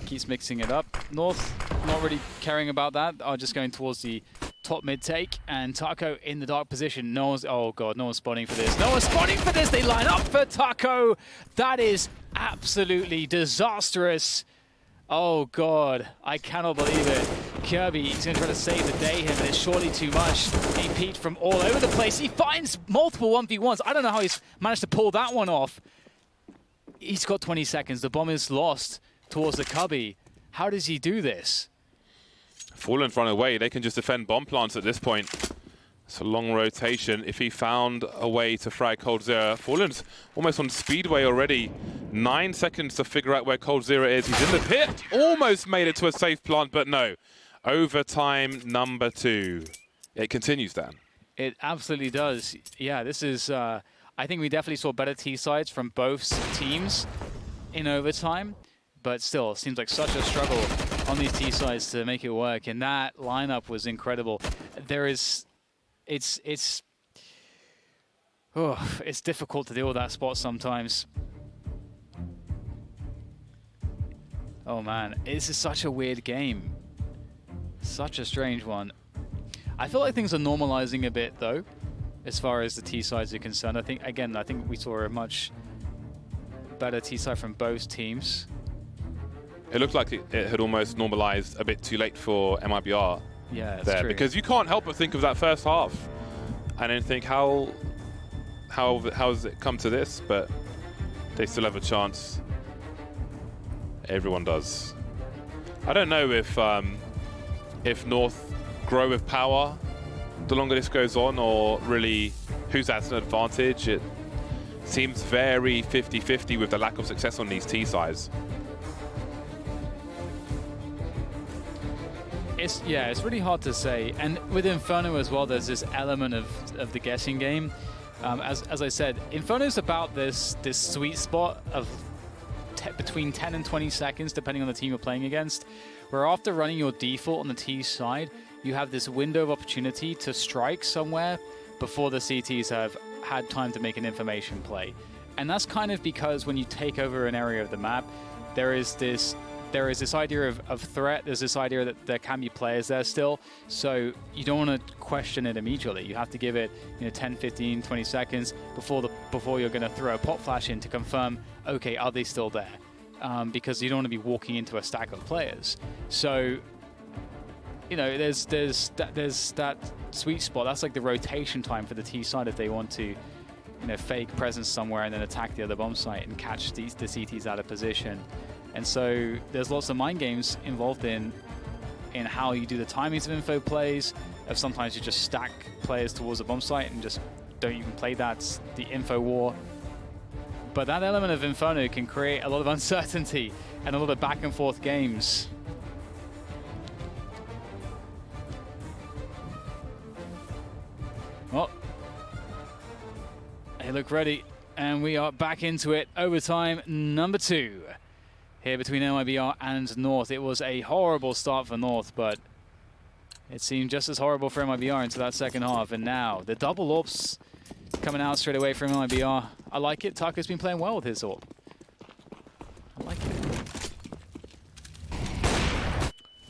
keeps mixing it up. North not really caring about that, are just going towards the top mid take, and Taco in the dark position. Oh god, no one's spawning for this. No one's spawning for this. They line up for Taco. That is absolutely disastrous. Oh god, I cannot believe it. Kirby, he's going to try to save the day here, but it's surely too much. Being peeked from all over the place. He finds multiple 1v1s. I don't know how he's managed to pull that one off. He's got 20 seconds. The bomb is lost towards the cubby. How does he do this? Fallen's run away. They can just defend bomb plants at this point. It's a long rotation. If he found a way to frag cold. Fallen's almost on speedway already. 9 seconds to figure out where cold is. He's in the pit. Almost made it to a safe plant, but no. Overtime number 2. It continues, Dan. It absolutely does. Yeah, this is... I think we definitely saw better T-sides from both teams in overtime. But still, it seems like such a struggle on these T-sides to make it work. And that lineup was incredible. It's difficult to deal with that spot sometimes. Oh man, this is such a weird game. Such a strange one. I feel like things are normalizing a bit though, as far as the T-sides are concerned. I think we saw a much better T-side from both teams. It looked like it had almost normalized a bit too late for MIBR. Yeah, that's there, true. because you can't help but think of that first half and then think how has it come to this, but they still have a chance. Everyone does. I don't know if North grow with power the longer this goes on, or really who's at an advantage. It seems very 50-50 with the lack of success on these T-sides. It's really hard to say, and with Inferno as well, there's this element of the guessing game. As I said, Inferno's about this sweet spot of between 10 and 20 seconds, depending on the team you're playing against, where after running your default on the T side, you have this window of opportunity to strike somewhere before the CTs have had time to make an information play. And that's kind of because when you take over an area of the map, there is this idea of threat. There's this idea that there can be players there still. So you don't want to question it immediately. You have to give it 10, 15, 20 seconds before you're going to throw a pop flash in to confirm, okay, are they still there? Because you don't want to be walking into a stack of players. So you know, there's that sweet spot. That's like the rotation time for the T side if they want to, you know, fake presence somewhere and then attack the other bomb site and catch the CTs out of position. And so there's lots of mind games involved in how you do the timings of info plays. Of sometimes you just stack players towards a bomb site and just don't even play that, the info war. But that element of Inferno can create a lot of uncertainty and a lot of back and forth games. Well, they look ready, and we are back into it. Overtime number 2 here between mibr and North. It was a horrible start for North, but it seemed just as horrible for mibr into that second half. And now the double AWPs coming out straight away from mibr. I like it. Tucker's been playing well with his AWP. I like it.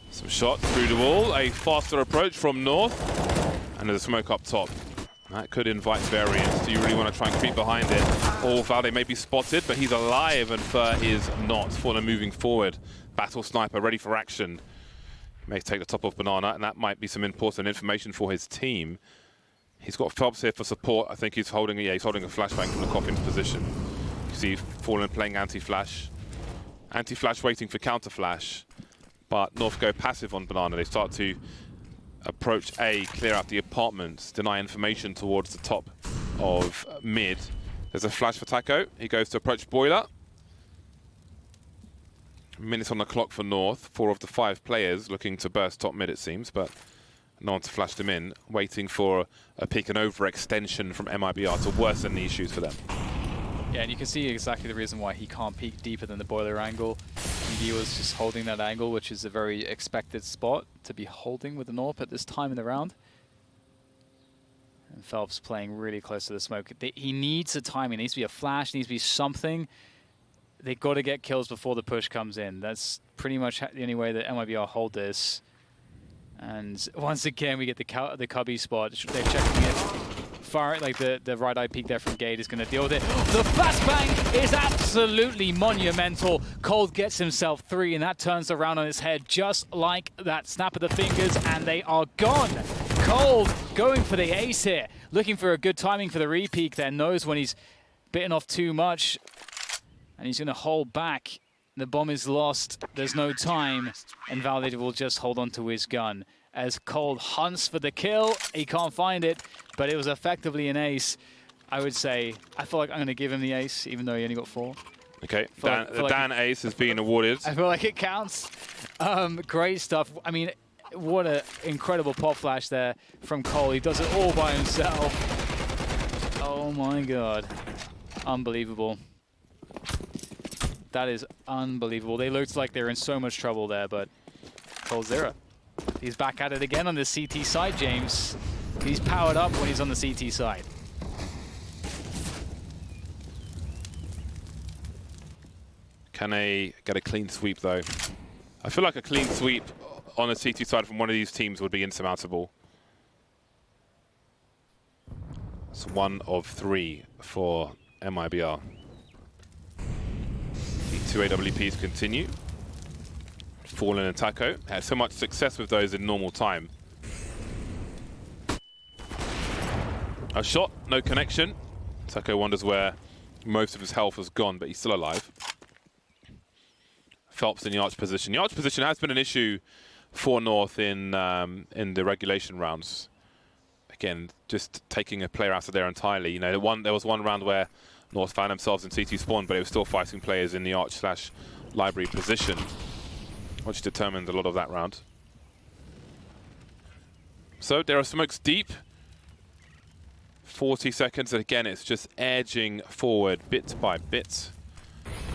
Some shots through the wall, a faster approach from North, and there's a smoke up top. That could invite variance. Do you really want to try and creep behind it? Or Valde may be spotted, but he's alive and Fur is not. Fauna moving forward. Battle Sniper ready for action. May take the top off Banana, and that might be some important information for his team. He's got Phelps here for support. I think he's holding, he's holding a flashbang from the coffin's position. You see Fallen playing anti-flash. Anti-flash waiting for counter-flash. But North go passive on Banana. They start to approach A, clear out the apartments, deny information towards the top of mid. There's a flash for Taco. He goes to approach Boiler. Minutes on the clock for North. 4 of the 5 players looking to burst top mid, it seems, but no one to flash them in. Waiting for a peek and overextension from mibr to worsen the issues for them. Yeah, and you can see exactly the reason why he can't peek deeper than the Boiler angle. He was just holding that angle, which is a very expected spot to be holding with an AWP at this time in the round. And Phelps playing really close to the smoke. He needs a timing. It needs to be a flash, needs to be something. They've got to get kills before the push comes in. That's pretty much the only way that mibr hold this. And once again, we get the cubby spot. They're checking it. Far, like the right eye peek there from Gate is going to deal with it. The flashbang is absolutely monumental. coL gets himself 3, and that turns around on his head just like that. Snap of the fingers, and they are gone. coL going for the ace here. Looking for a good timing for the re-peek there. Knows when he's bitten off too much. And he's going to hold back. The bomb is lost. There's no time. And Valde will just hold on to his gun. As coL hunts for the kill, he can't find it, but it was effectively an ace. I would say, I feel like I'm going to give him the ace, even though he only got 4. Okay, Dan ace is being awarded. I feel like it counts. Great stuff. I mean, what an incredible pop flash there from coL. He does it all by himself. Oh my God. Unbelievable. That is unbelievable. They looked like they were in so much trouble there, but coL0. He's back at it again on the CT side, James. He's powered up when he's on the CT side. Can they get a clean sweep, though? I feel like a clean sweep on the CT side from one of these teams would be insurmountable. It's 1 of 3 for mibr. The 2 AWPs continue. Fallen and Taco had so much success with those in normal time. A shot, no connection. Taco wonders where most of his health has gone, but he's still alive. Phelps in the arch position. The arch position has been an issue for North in the regulation rounds. Again, just taking a player out of there entirely. You know, there was one round where North found themselves in CT spawn, but it was still fighting players in the arch/library position, which determined a lot of that round. So there are smokes deep. 40 seconds, and again, it's just edging forward bit by bit.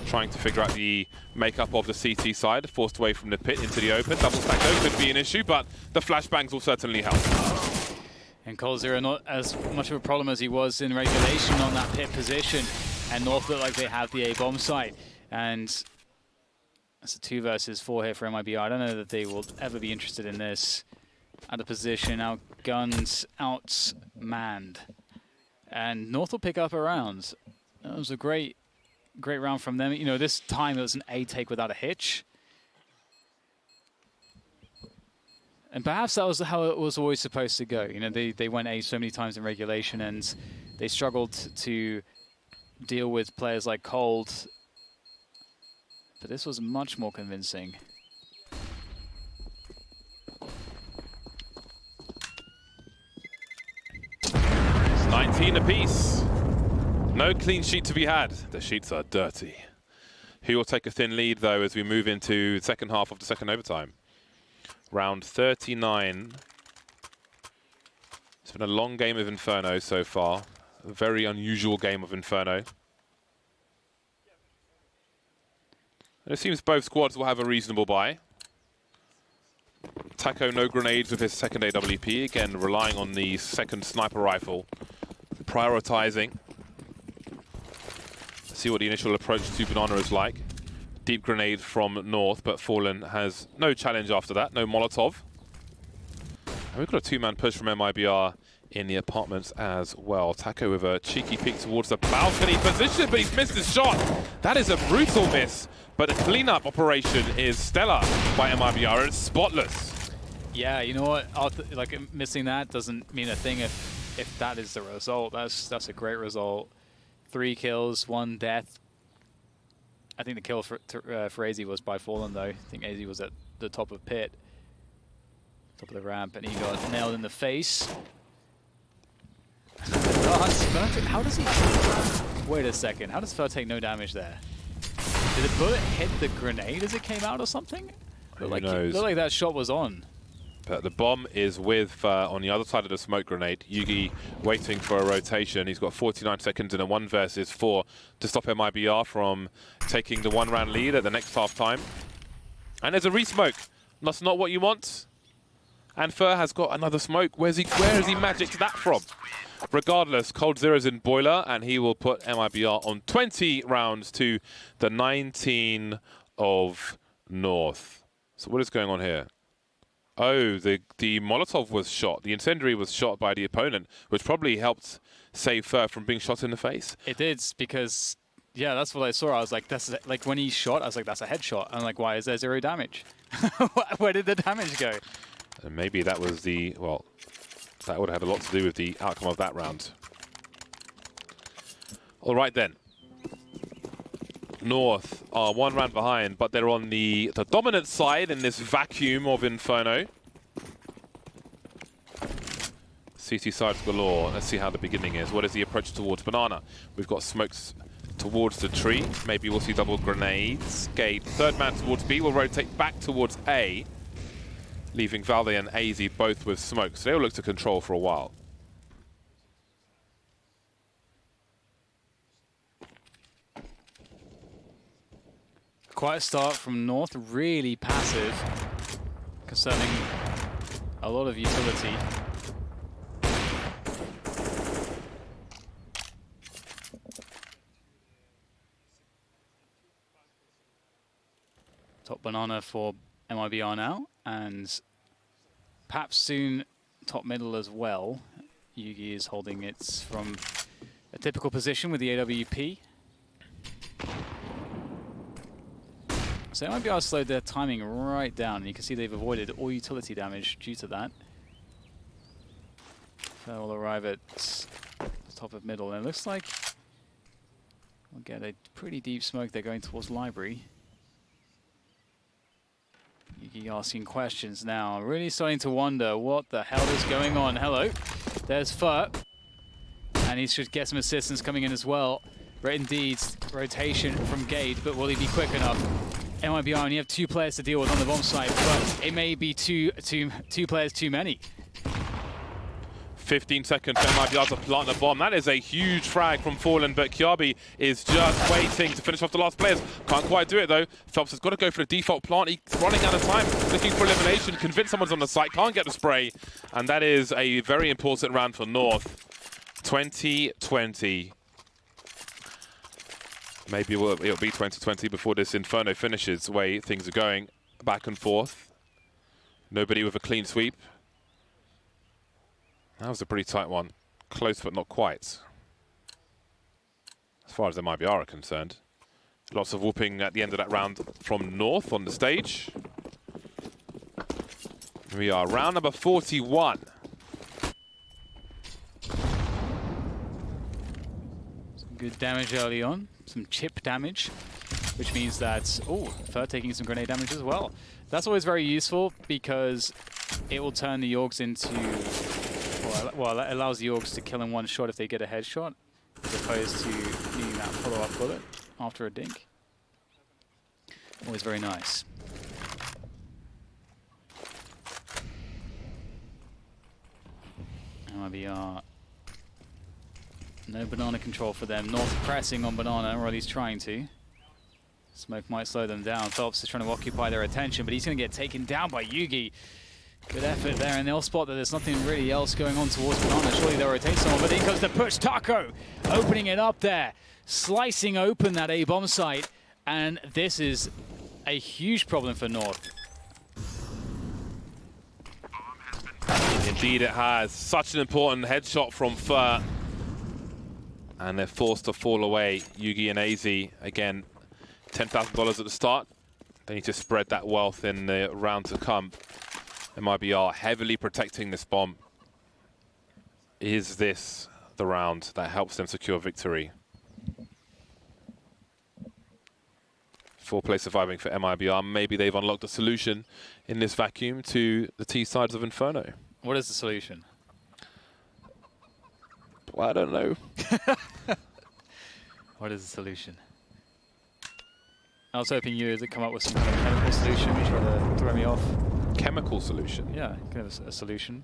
Trying to figure out the makeup of the CT side, forced away from the pit into the open. Double stack though could be an issue, but the flashbangs will certainly help. And coL0 not as much of a problem as he was in regulation on that pit position. And North look like they have the A bomb site. And it's a 2 versus 4 here for mibr. I don't know that they will ever be interested in this. Out of position, outgunned, outmanned. And North will pick up a round. That was a great round from them. You know, this time it was an A take without a hitch. And perhaps that was how it was always supposed to go. You know, they went A so many times in regulation, and they struggled to deal with players like coL. But this was much more convincing. It's 19 apiece. No clean sheet to be had. The sheets are dirty. Who will take a thin lead, though, as we move into the second half of the second overtime? Round 39. It's been a long game of Inferno so far. A very unusual game of Inferno. And it seems both squads will have a reasonable buy. Taco no grenades with his second AWP, again relying on the second sniper rifle. Prioritizing. See what the initial approach to Banana is like. Deep grenade from North, but Fallen has no challenge after that, no Molotov. And we've got a two-man push from mibr in the apartments as well. Taco with a cheeky peek towards the balcony position, but he's missed his shot. That is a brutal miss, but the cleanup operation is stellar by mibr. It's spotless. Yeah, you know what? Like missing that doesn't mean a thing if that is the result. That's a great result. 3 kills, 1 death. I think the kill for AZ was by Fallen, though. I think AZ was at the top of pit, top of the ramp, and he got nailed in the face. How does he... Wait a second. How does Fur take no damage there? Did the bullet hit the grenade as it came out or something? Who knows? Looked like that shot was on. But the bomb is with on the other side of the smoke grenade. Yugi waiting for a rotation. He's got 49 seconds in a 1 versus 4 to stop mibr from taking the 1-round lead at the next half time. And there's a re-smoke. That's not what you want. And Fur has got another smoke. Where has he magicked that from? Regardless, cold zero's in boiler, and he will put mibr on 20 rounds to the 19 of North. So what is going on here? Oh, the Molotov was shot. The incendiary was shot by the opponent, which probably helped save Fur from being shot in the face. It did, because, yeah, that's what I saw. I was like, that's like when he shot, I was like, that's a headshot. I'm like, why is there 0 damage? Where did the damage go? And maybe that was the, well, that would have had a lot to do with the outcome of that round. All right, then. North are 1 round behind, but they're on the dominant side in this vacuum of Inferno. CT sides galore. Let's see how the beginning is. What is the approach towards Banana? We've got smokes towards the tree. Maybe we'll see double grenades. Gate. 3rd man towards B will rotate back towards A, leaving Valde and AZ both with smoke. So they'll look to control for a while. Quiet start from North, really passive, concerning a lot of utility. Top Banana for mibr now, and perhaps soon top middle as well. Yugi is holding it from a typical position with the AWP. So mibr slowed their timing right down, and you can see they've avoided all utility damage due to that. They will arrive at the top of middle, and it looks like we'll get a pretty deep smoke. They're going towards library. Yugi asking questions now, really starting to wonder what the hell is going on. Hello, there's Fur, and he should get some assistance coming in as well. Right, indeed, rotation from Gade, but will he be quick enough? mibr only have 2 players to deal with on the bomb site, but it may be two players too many. 15 seconds for mibr to plant the bomb. That is a huge frag from Fallen, but Kiabi is just waiting to finish off the last players. Can't quite do it, though. Phelps has got to go for the default plant. He's running out of time, looking for elimination, convince someone's on the site, can't get the spray. And that is a very important round for North. 2020. Maybe it'll be 2020 before this Inferno finishes, the way things are going back and forth. Nobody with a clean sweep. That was a pretty tight one. Close, but not quite. As far as the mibr are concerned. Lots of whooping at the end of that round from North on the stage. We are round number 41. Some good damage early on, some chip damage, which means that, oh, Fur taking some grenade damage as well. That's always very useful because it will turn the Yorks into, well, it allows the Yorks to kill in one shot if they get a headshot, as opposed to needing that follow-up bullet after a dink. Always very nice. mibr. No banana control for them. North pressing on banana, or at least trying to. Smoke might slow them down. Phelps is trying to occupy their attention, but he's going to get taken down by Yugi. Good effort there, and they'll spot that there's nothing really else going on towards banana. Surely they'll rotate someone, but in goes the push. Taco opening it up there, slicing open that A-bomb site, and this is a huge problem for North. Indeed it has. Such an important headshot from Fur. And they're forced to fall away. Yugi and AZ, again, $10,000 at the start. They need to spread that wealth in the round to come. mibr heavily protecting this bomb. Is this the round that helps them secure victory? 4-play surviving for mibr. Maybe they've unlocked a solution in this vacuum to the T sides of Inferno. What is the solution? Well, I don't know. What is the solution? I was hoping you would come up with some kind of chemical solution, which would throw me off. Chemical solution? Yeah, kind of a solution.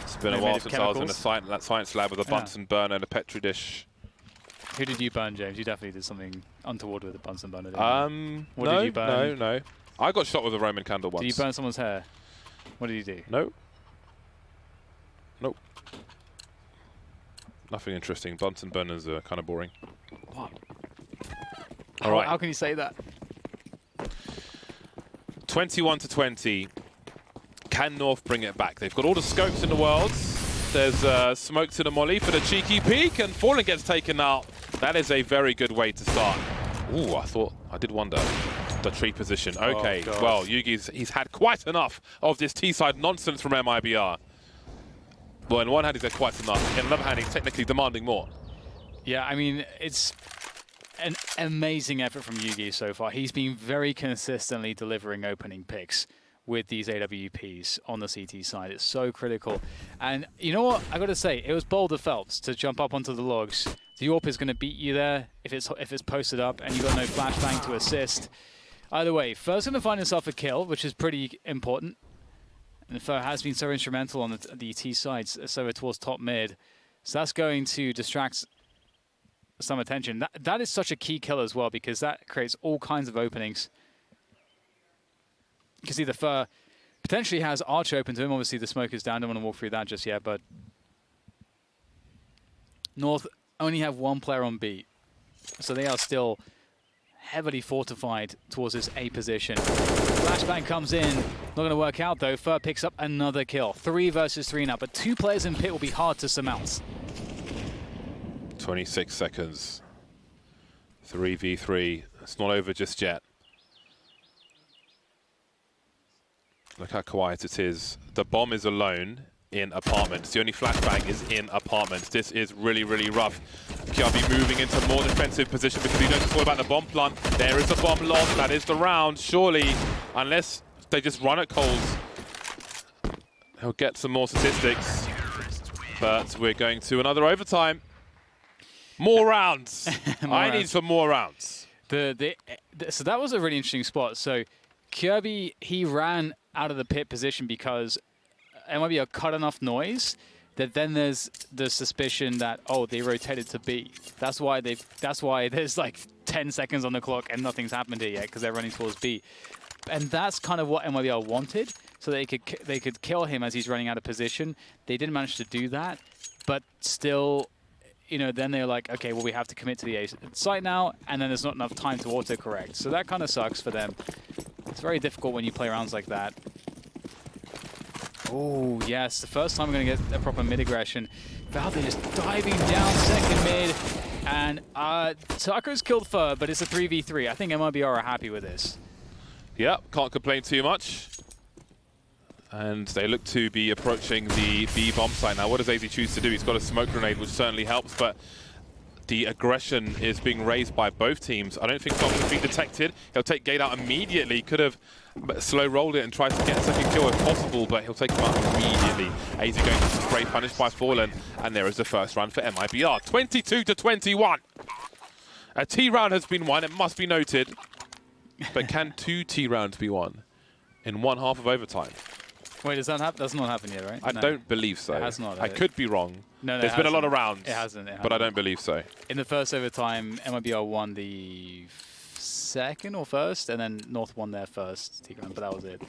It's been a while since I was in that science lab with a Bunsen burner and a Petri dish. Who did you burn, James? You definitely did something untoward with a Bunsen burner, didn't you? What no, did you burn? No. I got shot with a Roman candle once. Did you burn someone's hair? What did you do? No. Nope. Nothing interesting. Bunsen burners are kind of boring. What? All right. How can you say that? 21-20. Can North bring it back? They've got all the scopes in the world. There's smoke to the molly for the cheeky peek, and Fallen gets taken out. That is a very good way to start. Ooh, I did wonder. The tree position. Okay, well, he's had quite enough of this T-side nonsense from mibr. Well, in one hand, he's had quite enough. In another hand, he's technically demanding more. Yeah, I mean, it's an amazing effort from Yugi so far. He's been very consistently delivering opening picks with these AWPs on the CT side. It's so critical. And you know what? I got to say, it was bold of Phelps to jump up onto the logs. The AWP is going to beat you there if it's posted up and you've got no flashbang to assist. Either way, Fur's going to find himself a kill, which is pretty important. And Fur has been so instrumental on the T sides, so towards top mid. So that's going to distract some attention. That is such a key kill as well, because that creates all kinds of openings. You can see the Fur potentially has Arch open to him. Obviously, the smoke is down. Don't want to walk through that just yet, but North only have one player on B. So they are still heavily fortified towards this A position. Flashbang comes in. Not going to work out, though. Fur picks up another kill. 3 versus 3 now, but 2 players in pit will be hard to surmount. 26 seconds. 3v3. It's not over just yet. Look how quiet it is. The bomb is alone in apartments. The only flashbang is in apartments. This is really, really rough. KRB moving into more defensive position because he knows it's all about the bomb plant. There is a bomb lost. That is the round. Surely, unless they just run at cols, he'll get some more statistics. But we're going to another overtime. More rounds. I need some more rounds. So that was a really interesting spot. So Kirby, he ran out of the pit position because mibr cut enough noise that then there's the suspicion that, oh, they rotated to B. That's why there's like 10 seconds on the clock and nothing's happened here yet, because they're running towards B. And that's kind of what mibr wanted, so they could kill him as he's running out of position. They didn't manage to do that, but still, you know, then they're like, okay, well, we have to commit to the A site now, and then there's not enough time to autocorrect. So that kind of sucks for them. It's very difficult when you play rounds like that. Oh, yes, the first time we're going to get a proper mid-aggression. Valde just diving down second mid, and Taco's killed Fur, but it's a 3v3. I think mibr are happy with this. Yep, can't complain too much. And they look to be approaching the B bomb site. Now, what does AZ choose to do? He's got a smoke grenade, which certainly helps, but the aggression is being raised by both teams. I don't think Fox has been detected. He'll take Gate out immediately. Could have slow rolled it and tried to get a second kill if possible, but he'll take him out immediately. AZ going to spray punished by Fallen, and there is the first round for mibr. 22-21. A T round has been won, it must be noted. But can 2 T rounds be won in one half of overtime? Wait, does that happen? That's not happened yet, right? I don't believe so. It has not. I could be wrong. No, There's been a lot of rounds. It hasn't. But I don't believe so. In the first overtime, mibr won the second or first, and then North won their first T round, but that was it.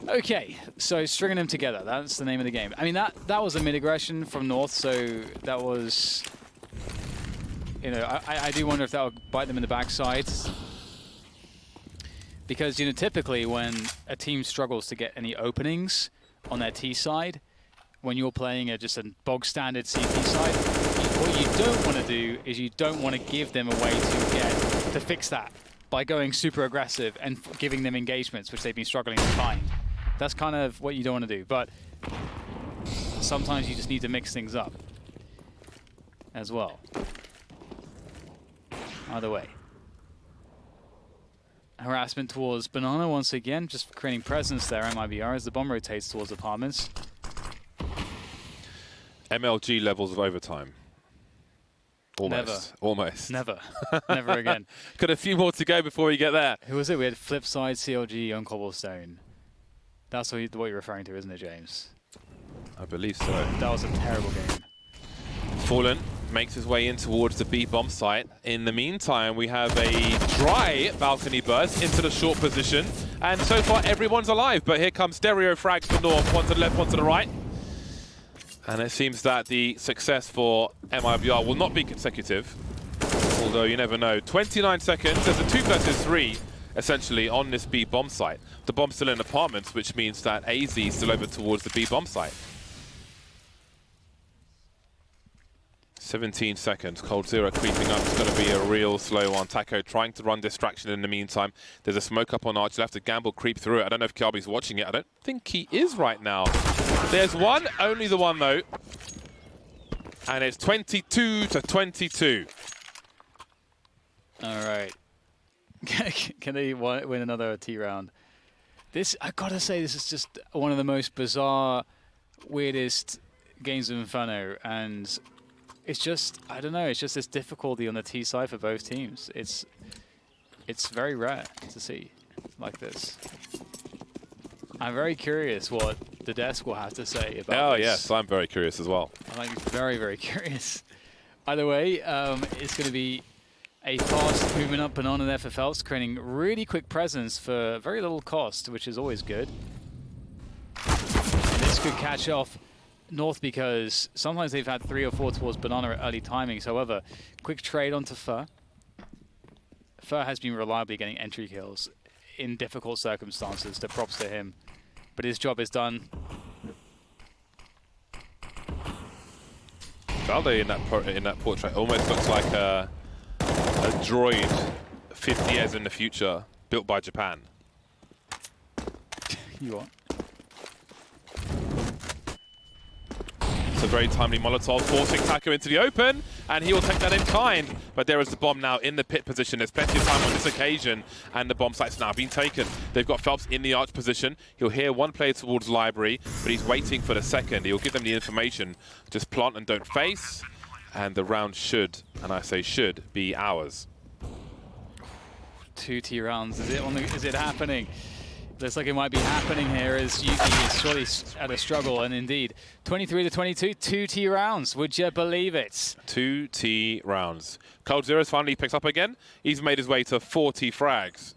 Okay, so stringing them together, that's the name of the game. I mean, that was a mid-aggression from North, so that was... You know, I do wonder if that would bite them in the backside. Because, you know, typically when a team struggles to get any openings on their T side, when you're playing just a bog standard CT side, what you don't want to do is you don't want to give them a way to fix that by going super aggressive and giving them engagements, which they've been struggling to find. That's kind of what you don't want to do. But sometimes you just need to mix things up as well. Either way. Harassment towards Banana once again, just creating presence there, mibr, as the bomb rotates towards apartments. MLG levels of overtime. Almost. Never. Almost. Never. Never again. Got a few more to go before we get there. Who was it? We had Flipside, CLG on Cobblestone. That's what you're referring to, isn't it, James? I believe so. That was a terrible game. Fallen makes his way in towards the B bomb site. In the meantime, we have a dry balcony burst into the short position. And so far, everyone's alive. But here comes stereo frags for North. One to the left, one to the right. And it seems that the success for mibr will not be consecutive. Although you never know. 29 seconds. There's a 2 versus 3, essentially, on this B bomb site. The bomb's still in apartments, which means that AZ is still over towards the B bomb site. 17 seconds. coL creeping up. It's going to be a real slow one. Taco trying to run distraction in the meantime. There's a smoke up on Arch. You'll have to gamble, creep through it. I don't know if Kiabi's watching it. I don't think he is right now. There's one. Only the one, though. And it's 22-22. All right. Can they win another T round? This, I gotta say, this is just one of the most bizarre, weirdest games of Inferno. And it's just, I don't know, it's just this difficulty on the T side for both teams. It's very rare to see like this. I'm very curious what the desk will have to say about this. Yes, I'm very curious as well. I'm very, very curious. Either way, it's going to be a fast movement up Banana there for Phelps, creating really quick presence for very little cost, which is always good. And this could catch off North because sometimes they've had 3 or 4 towards Banana at early timings. However, quick trade onto Fur. Fur has been reliably getting entry kills in difficult circumstances, so props to him. But his job is done. Valde in that portrait almost looks like a droid 50 years in the future, built by Japan. You what? It's a very timely Molotov, forcing Taco into the open, and he will take that in kind. But there is the bomb now in the pit position. There's plenty of time on this occasion, and the bomb site's now been taken. They've got Phelps in the arch position. He'll hear one player towards Library, but he's waiting for the second. He'll give them the information. Just plant and don't face, and the round should, and I say should, be ours. 2 T rounds. Is it happening? Looks like it might be happening here as Yuki is surely at a struggle, and indeed, 23-22, 2 T rounds. Would you believe it? 2 T rounds. coL finally picks up again. He's made his way to 40 frags.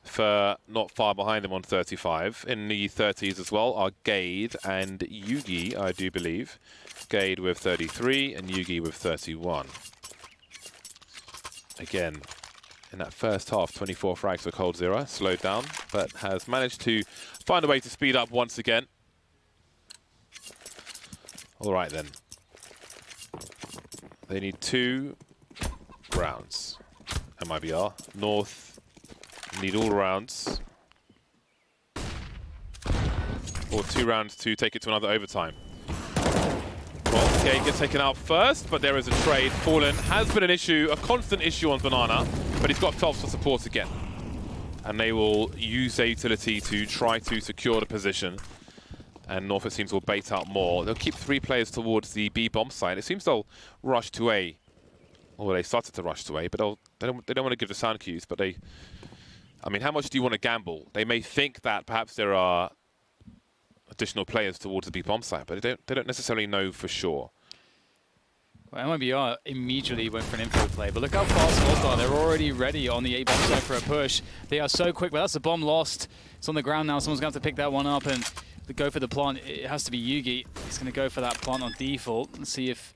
For not far behind him on 35. In the 30s as well are Gade and Yugi, I do believe. Gade with 33 and Yugi with 31. Again, in that first half, 24 frags for coL, slowed down, but has managed to find a way to speed up once again. All right then. They need 2 rounds. mibr. North need all rounds. or 2 rounds to take it to another overtime. Well, Gay gets taken out first, but there is a trade. Fallen has been an issue, a constant issue on Banana, but he's got Phelps for support again. And they will use their utility to try to secure the position. And North, it seems, will bait out more. They'll keep 3 players towards the B bomb side. It seems they'll rush to A. Well, they started to rush to A, but they don't want to give the sound cues, but they... I mean, how much do you want to gamble? They may think that perhaps there are additional players towards the B bomb site, but they don't necessarily know for sure. Well, mibr immediately went for an info play, but look how fast North are. They're already ready on the A bomb site for a push. They are so quick, but that's the bomb lost. It's on the ground now. Someone's going to have to pick that one up and go for the plant. It has to be Yugi. He's going to go for that plant on default and see if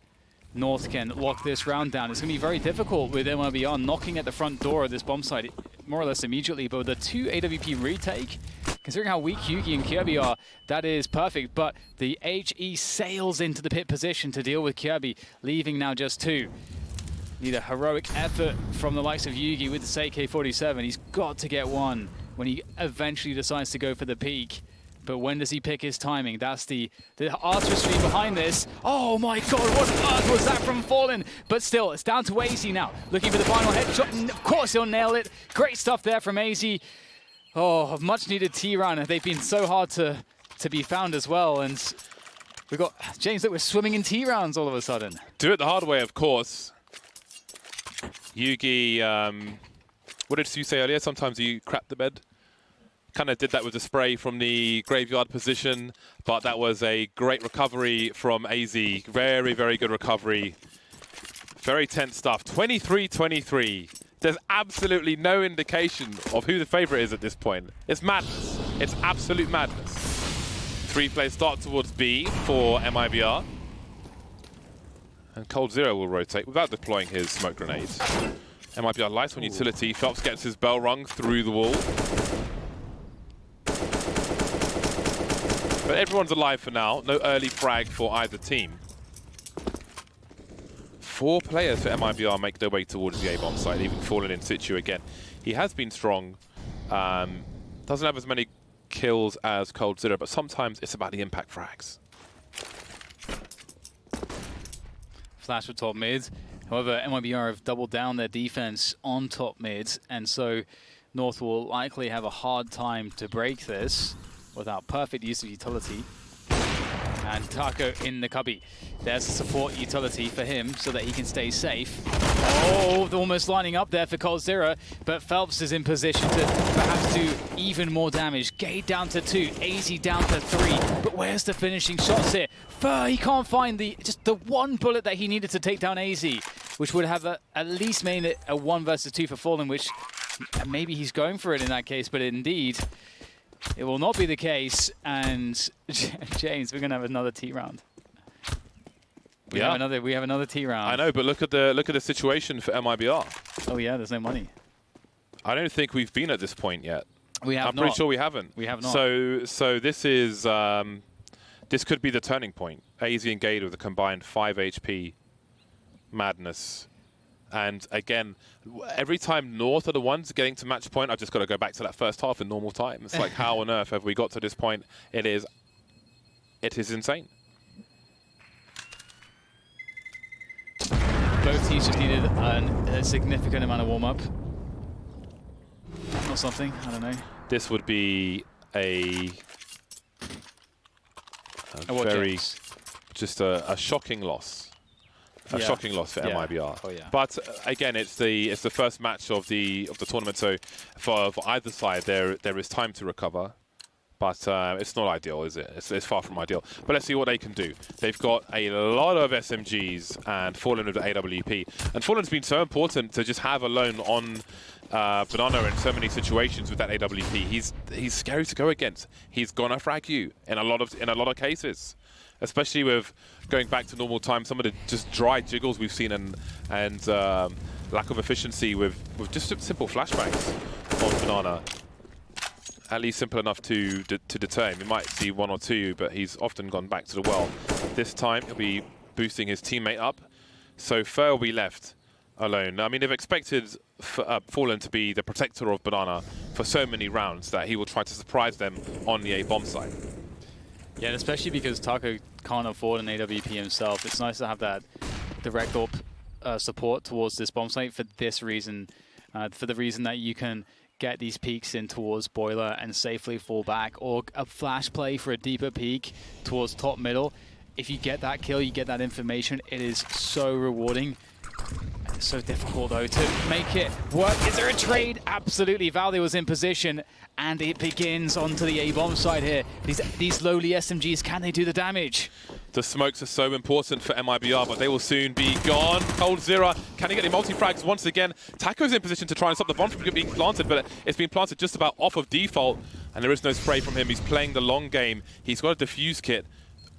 North can lock this round down. It's going to be very difficult with mibr knocking at the front door of this bomb site more or less immediately, but with the 2 AWP retake, considering how weak Yugi and Kirby are, that is perfect. But the HE sails into the pit position to deal with Kirby, leaving now just 2. Need a heroic effort from the likes of Yugi with the AK-47. He's got to get one when he eventually decides to go for the peak. But when does he pick his timing? That's the artistry behind this. Oh my god, what on earth was that from Fallen? But still, it's down to AZ now. Looking for the final headshot, and of course he'll nail it. Great stuff there from AZ. Oh, much needed T-round. They've been so hard to be found as well. And we've got James that we're swimming in T-rounds all of a sudden. Do it the hard way, of course. Yugi, what did you say earlier? Sometimes you crap the bed. Kind of did that with the spray from the graveyard position, but that was a great recovery from AZ. Very, very good recovery. Very tense stuff. 23-23. There's absolutely no indication of who the favorite is at this point. It's madness. It's absolute madness. 3 players start towards B for mibr. And cold Zero will rotate without deploying his smoke grenades. mibr lights on utility. Phelps gets his bell rung through the wall. But everyone's alive for now. No early frag for either team. 4 players for mibr make their way towards the A-bomb site, even Fallen in situ again. He has been strong. Doesn't have as many kills as cold Zero, but sometimes it's about the impact frags. Flash for top mid. However, mibr have doubled down their defense on top mid, and so North will likely have a hard time to break this without perfect use of utility. And Taco in the cubby. There's a support utility for him so that he can stay safe. Oh, almost lining up there for cold Zero, but Phelps is in position to perhaps do even more damage. Gade down to 2, AZ down to 3, but where's the finishing shots here? He can't find just the one bullet that he needed to take down AZ, which would have at least made it a 1 versus 2 for Fallen, which maybe he's going for it in that case, but indeed, it will not be the case. And James, we're gonna have another T round. We have another T round. I know, but look at the situation for mibr. Oh yeah, there's no money. I don't think we've been at this point yet. We have I'm pretty sure we haven't. We have not. So this is this could be the turning point. AZ and Gade with a combined 5 HP madness. And again, every time North are the ones getting to match point, I've just got to go back to that first half in normal time. It's like, how on earth have we got to this point? It is insane. Both teams just needed a significant amount of warm-up. Or something, I don't know. This would be a shocking loss. A shocking loss for mibr. Oh, yeah. But again, it's the first match of the tournament, so for either side there is time to recover. But it's not ideal, is it? It's far from ideal. But let's see what they can do. They've got a lot of SMGs and Fallen with the AWP. And Fallen's been so important to just have alone on Banana in so many situations with that AWP. He's scary to go against. He's gonna frag you in a lot of cases. Especially with going back to normal time, some of the just dry jiggles we've seen and lack of efficiency with just simple flashbangs on Banana. At least simple enough to deter him. He might see 1 or 2, but he's often gone back to the well. This time he'll be boosting his teammate up, so Fur will be left alone. I mean, they've expected Fallen to be the protector of Banana for so many rounds that he will try to surprise them on the A-bomb site. Yeah, and especially because Taco can't afford an AWP himself, it's nice to have that direct AWP support towards this bomb site for this reason, for the reason that you can get these peeks in towards Boiler and safely fall back, or a flash play for a deeper peek towards top middle. If you get that kill, you get that information, it is so rewarding. It's so difficult though to make it work. Is there a trade? Absolutely. Valde was in position and it begins onto the A-bomb side here. These lowly SMGs, can they do the damage? The smokes are so important for mibr, but they will soon be gone. cold0, can he get the multi-frags once again? Taco's in position to try and stop the bomb from being planted, but it's been planted just about off of default, and there is no spray from him. He's playing the long game. He's got a defuse kit.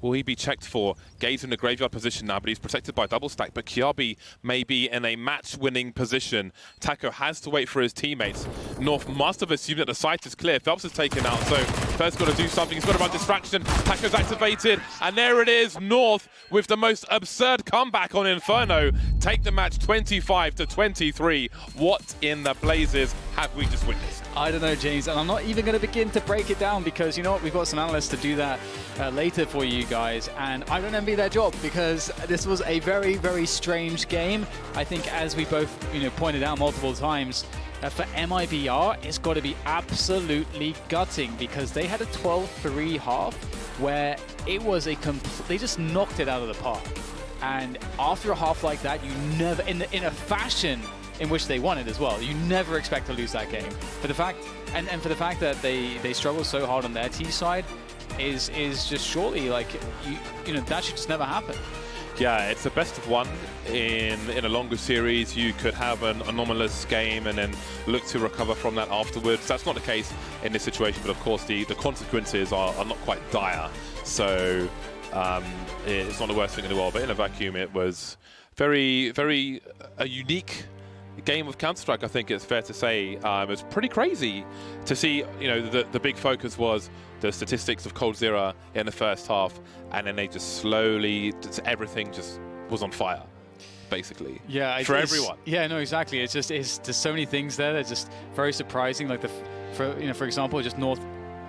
Will he be checked for? Gaze in the graveyard position now, but he's protected by double stack. But Kiabi may be in a match-winning position. Taco has to wait for his teammates. North must have assumed that the site is clear. Phelps is taken out, so First got to do something. He's got to run distraction. Taco's activated, and there it is. North with the most absurd comeback on Inferno. Take the match 25-23. What in the blazes have we just witnessed? I don't know, James, and I'm not even going to begin to break it down because, you know what, we've got some analysts to do that later for you guys, and I don't envy their job because this was a very, very strange game. I think, as we both, pointed out multiple times, for mibr, it's got to be absolutely gutting because they had a 12-3 half where it was they just knocked it out of the park. And after a half like that, you never, in a fashion in which they won it as well, you never expect to lose that game. For the fact, and for the fact that they struggled so hard on their T side is just surely like, that should just never happen. Yeah, it's a best of one in a longer series. You could have an anomalous game and then look to recover from that afterwards. That's not the case in this situation, but of course the consequences are not quite dire. So it's not the worst thing in the world, but in a vacuum it was very, very a unique game of Counter-Strike, I think it's fair to say. It was pretty crazy to see, the big focus was the statistics of cold0 in the first half, and then they just slowly, everything just was on fire, basically. Yeah, for everyone. Yeah, no, exactly. It's there's so many things there that are just very surprising. Like for example, just North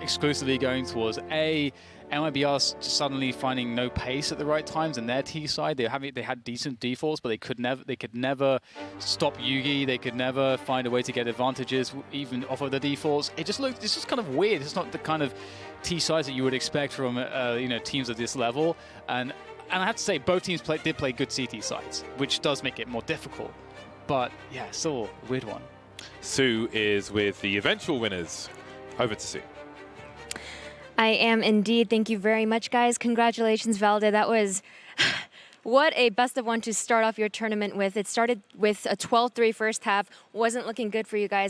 exclusively going towards A. mibr just suddenly finding no pace at the right times in their T side. They had decent defaults, but they could never stop Yugi. They could never find a way to get advantages even off of the defaults. It's just kind of weird. It's not the kind of T sides that you would expect from teams of this level. And I have to say, both teams did play good CT sides, which does make it more difficult. But yeah, still a weird one. Sue is with the eventual winners. Over to Sue. I am indeed. Thank you very much, guys. Congratulations, Valde. That was what a best of one to start off your tournament with. It started with a 12-3 first half. Wasn't looking good for you guys.